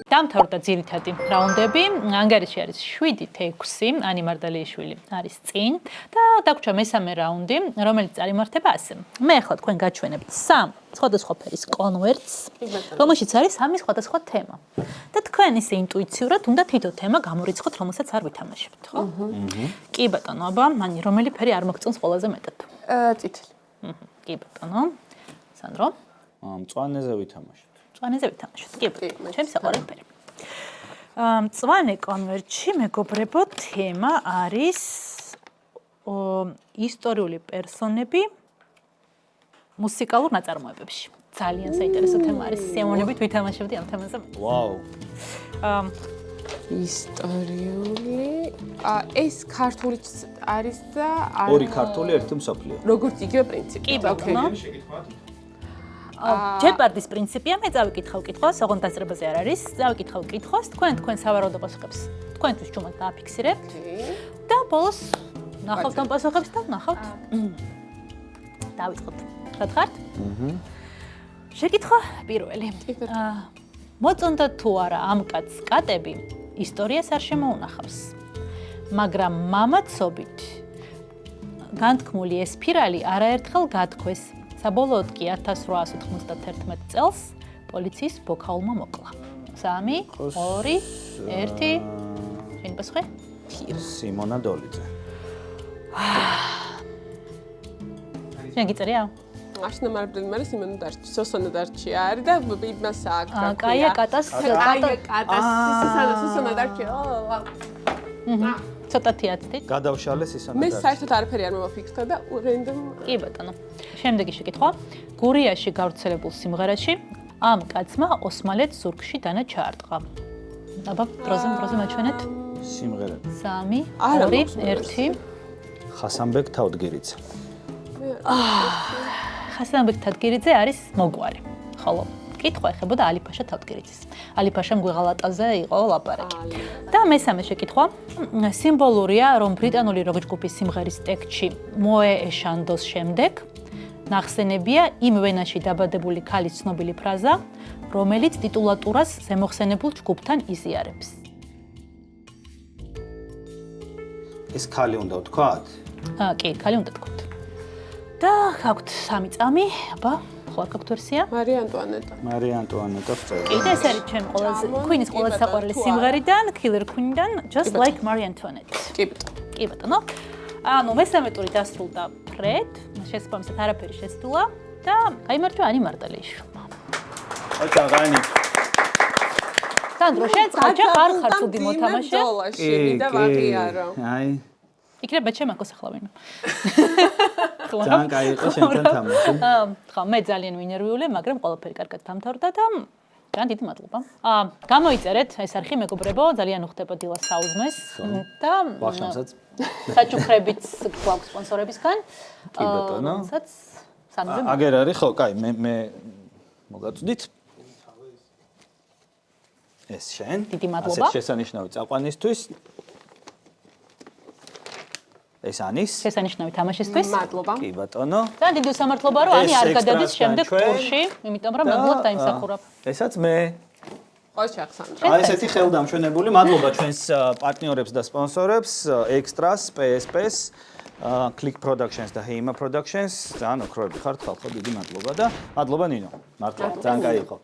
დამთავრდა ძირითადი რაუნდები. ანგარიში არის 7-6, ანი მარდალიაშვილი არის წინ და დაგვრჩა მესამე რაუნდი, რომელიც წარიმართება ასე. მე ახლა თქვენ გაჩვენებთ 3 სხვადასხვა ფერის კონვერტს, რომელშიც არის 3 სხვადასხვა თემა. და თქვენ ისე ინტუიციურად უნდა თითო თემა გამორიცხოთ, რომელსაც არ ვითამაშებთ, ხო? კი ბატონო, აბა, მანი რომელი ფერი არ მოგწონს ყველაზე მეტად? წითელი. კი ბატონო. სანდრო? მწვანეზე ვითამაშოთ. მწვანეზე ვითამაშოთ. კი ბატონო, ჩემს საყვარელი ფერი. მწვანე კონვერტში მეგობრებო თემა არის ისტორიული პერსონები მუსიკალურ ნაწარმოებებში. ძალიან საინტერესო თემა არის. სიამოვნებით ვითამაშებდი ამ თემაზე. ვაუ. ისტორიული ეს ქართულიც არის და ორი ქართული, ერთი მსოფლიო. როგორც იგივე პრინციპი. კი ბატონო. ჯეპარდის პრინციპია, მე წავიკითხავ კითხვას, ოღონდ დასწრებაზე არ არის. წავიკითხავ კითხვას, თქვენ სავარაუდო პასუხებს თქვენთვის ჩუმად დააფიქსირებთ და ბოლოს ნახავთ ამ პასუხებს და ნახავთ. დავიწყოთ. რა ხართ? შეკითხვა პირველი. მოწონდა თუ არა ამ კაცს კატები ისტორიას არ შემოუნახავს. მაგრამ მამაცობით განთქმული ეს სპირალი არაერთხელ გათქვეს. საბოლოოდ კი 1891 წელს პოლიციის ბოქაულმა მოკლა. 3, 2, 1. შენი პასუხი? სიმონა დოლიძე. შენ გიწერია? აშნა მარბლენ მარის იმენო დარჩი, სოსონა დარჩი არის და იმას აქვს. კაია კატას სოსონა დარჩი. ცოტათი აცდით. გადავშალე სისონა მე დარჩი. საერთოდ არაფერი არ მომაფიქრდა და რენდომ კი ბატონო. შემდეგი შეკითხვა. გურიაში გავრცელებულ სიმღერაში ამ კაცმა ოსმალეთს ზურგში დანა ჩაარტყა. აბა, დროზე მაჩვენეთ. სიმღერა 3, არა 2, მაქვს 1. ხასანბეკ თავდგირიძე. ხასანბეკ თადგირიძე არის მოგვარი. ხოლო კითხვა ეხებოდა ალი-ფაშა თავდგირიძეს. ალი-ფაშამ გვიღალატაზე იყო ლაპარაკი. და მესამე შეკითხვა. სიმბოლურია, რომ ბრიტანული როკ ჯგუფის სიმღერის ტექსტში მოე ეშანდოს შემდეგ ნახსენებია იმ ვენაში დაბადებული ქალის ცნობილი ფრაზა, რომელიც ტიტულატურას ზემოხსენებულ ჯგუფთან იზიარებს. ეს ქალი უნდა ვთქვათ? კი, ქალი უნდა თქვით. და გაქვთ 3 წამი, აბა, ხო არ გაქვთ ვერსია? მარია ანტუანეტა. მარია ანტუანეტა ვწერე. კიდე ეს არის ჩემი ყველაზე Queen-ის ყველაზე საყვარელი სიმღერიდან, Killer Queen-დან, Just Like Marie Antoinette. კი ბატონო. კი ბატონო. ანუ მესამე ტური დასრულდა ფრედ, შესაბამისად არაფერი შეცდოლა და გაიმარჯვა ანი მარტალიშვილმა. ოჩა ღანი. სანდრო, შენ ხარჯა ხარ ცუდი მოთამაშე? დოლაში და ვაღიარო. აი, იქნება ჩემაკოს ახლა ვინმე. ძალიან კაი იყო შენთან თამაში. ხო, მე ძალიან ვინერვიული, მაგრამ ყველაფერი კარგად დამთავრდა და ძალიან დიდი მადლობა. გამოიწერეთ ეს არხი მეგობრებო, ძალიან უხდება დილას საუზმეს და ვახშამსაც. საჩუქრებით გვაქვს სპონსორებისგან. კი ბატონო. რომელსაც სამზე აგერ არის ხო, კაი, მე მოგაწვდით. ეს შენ. დიდი მადლობა. ასეთ შესანიშნავი წაყვანისთვის. ეს ანის. შესანიშნავი თამაშისთვის. მადლობა. კი ბატონო. ძალიან დიდი სამართლობა რომ ანი ეს არ ექსტრასგან გადადის შემდეგ ჩვენ. ტურში, იმიტომ რომ ნამდვილად დაიმსახურა. ესაც მე. ოჩახ სანდრო. აი ესეთი ხელდამშვენებული მადლობა ჩვენს პარტნიორებს და სპონსორებს, Extras, PSP-ს, Click Productions და Heima Productions. ძალიან ოქროები ხართ ხალხო, დიდი მადლობა და მადლობა ნინო. მართლა ძალიან კაი იყო.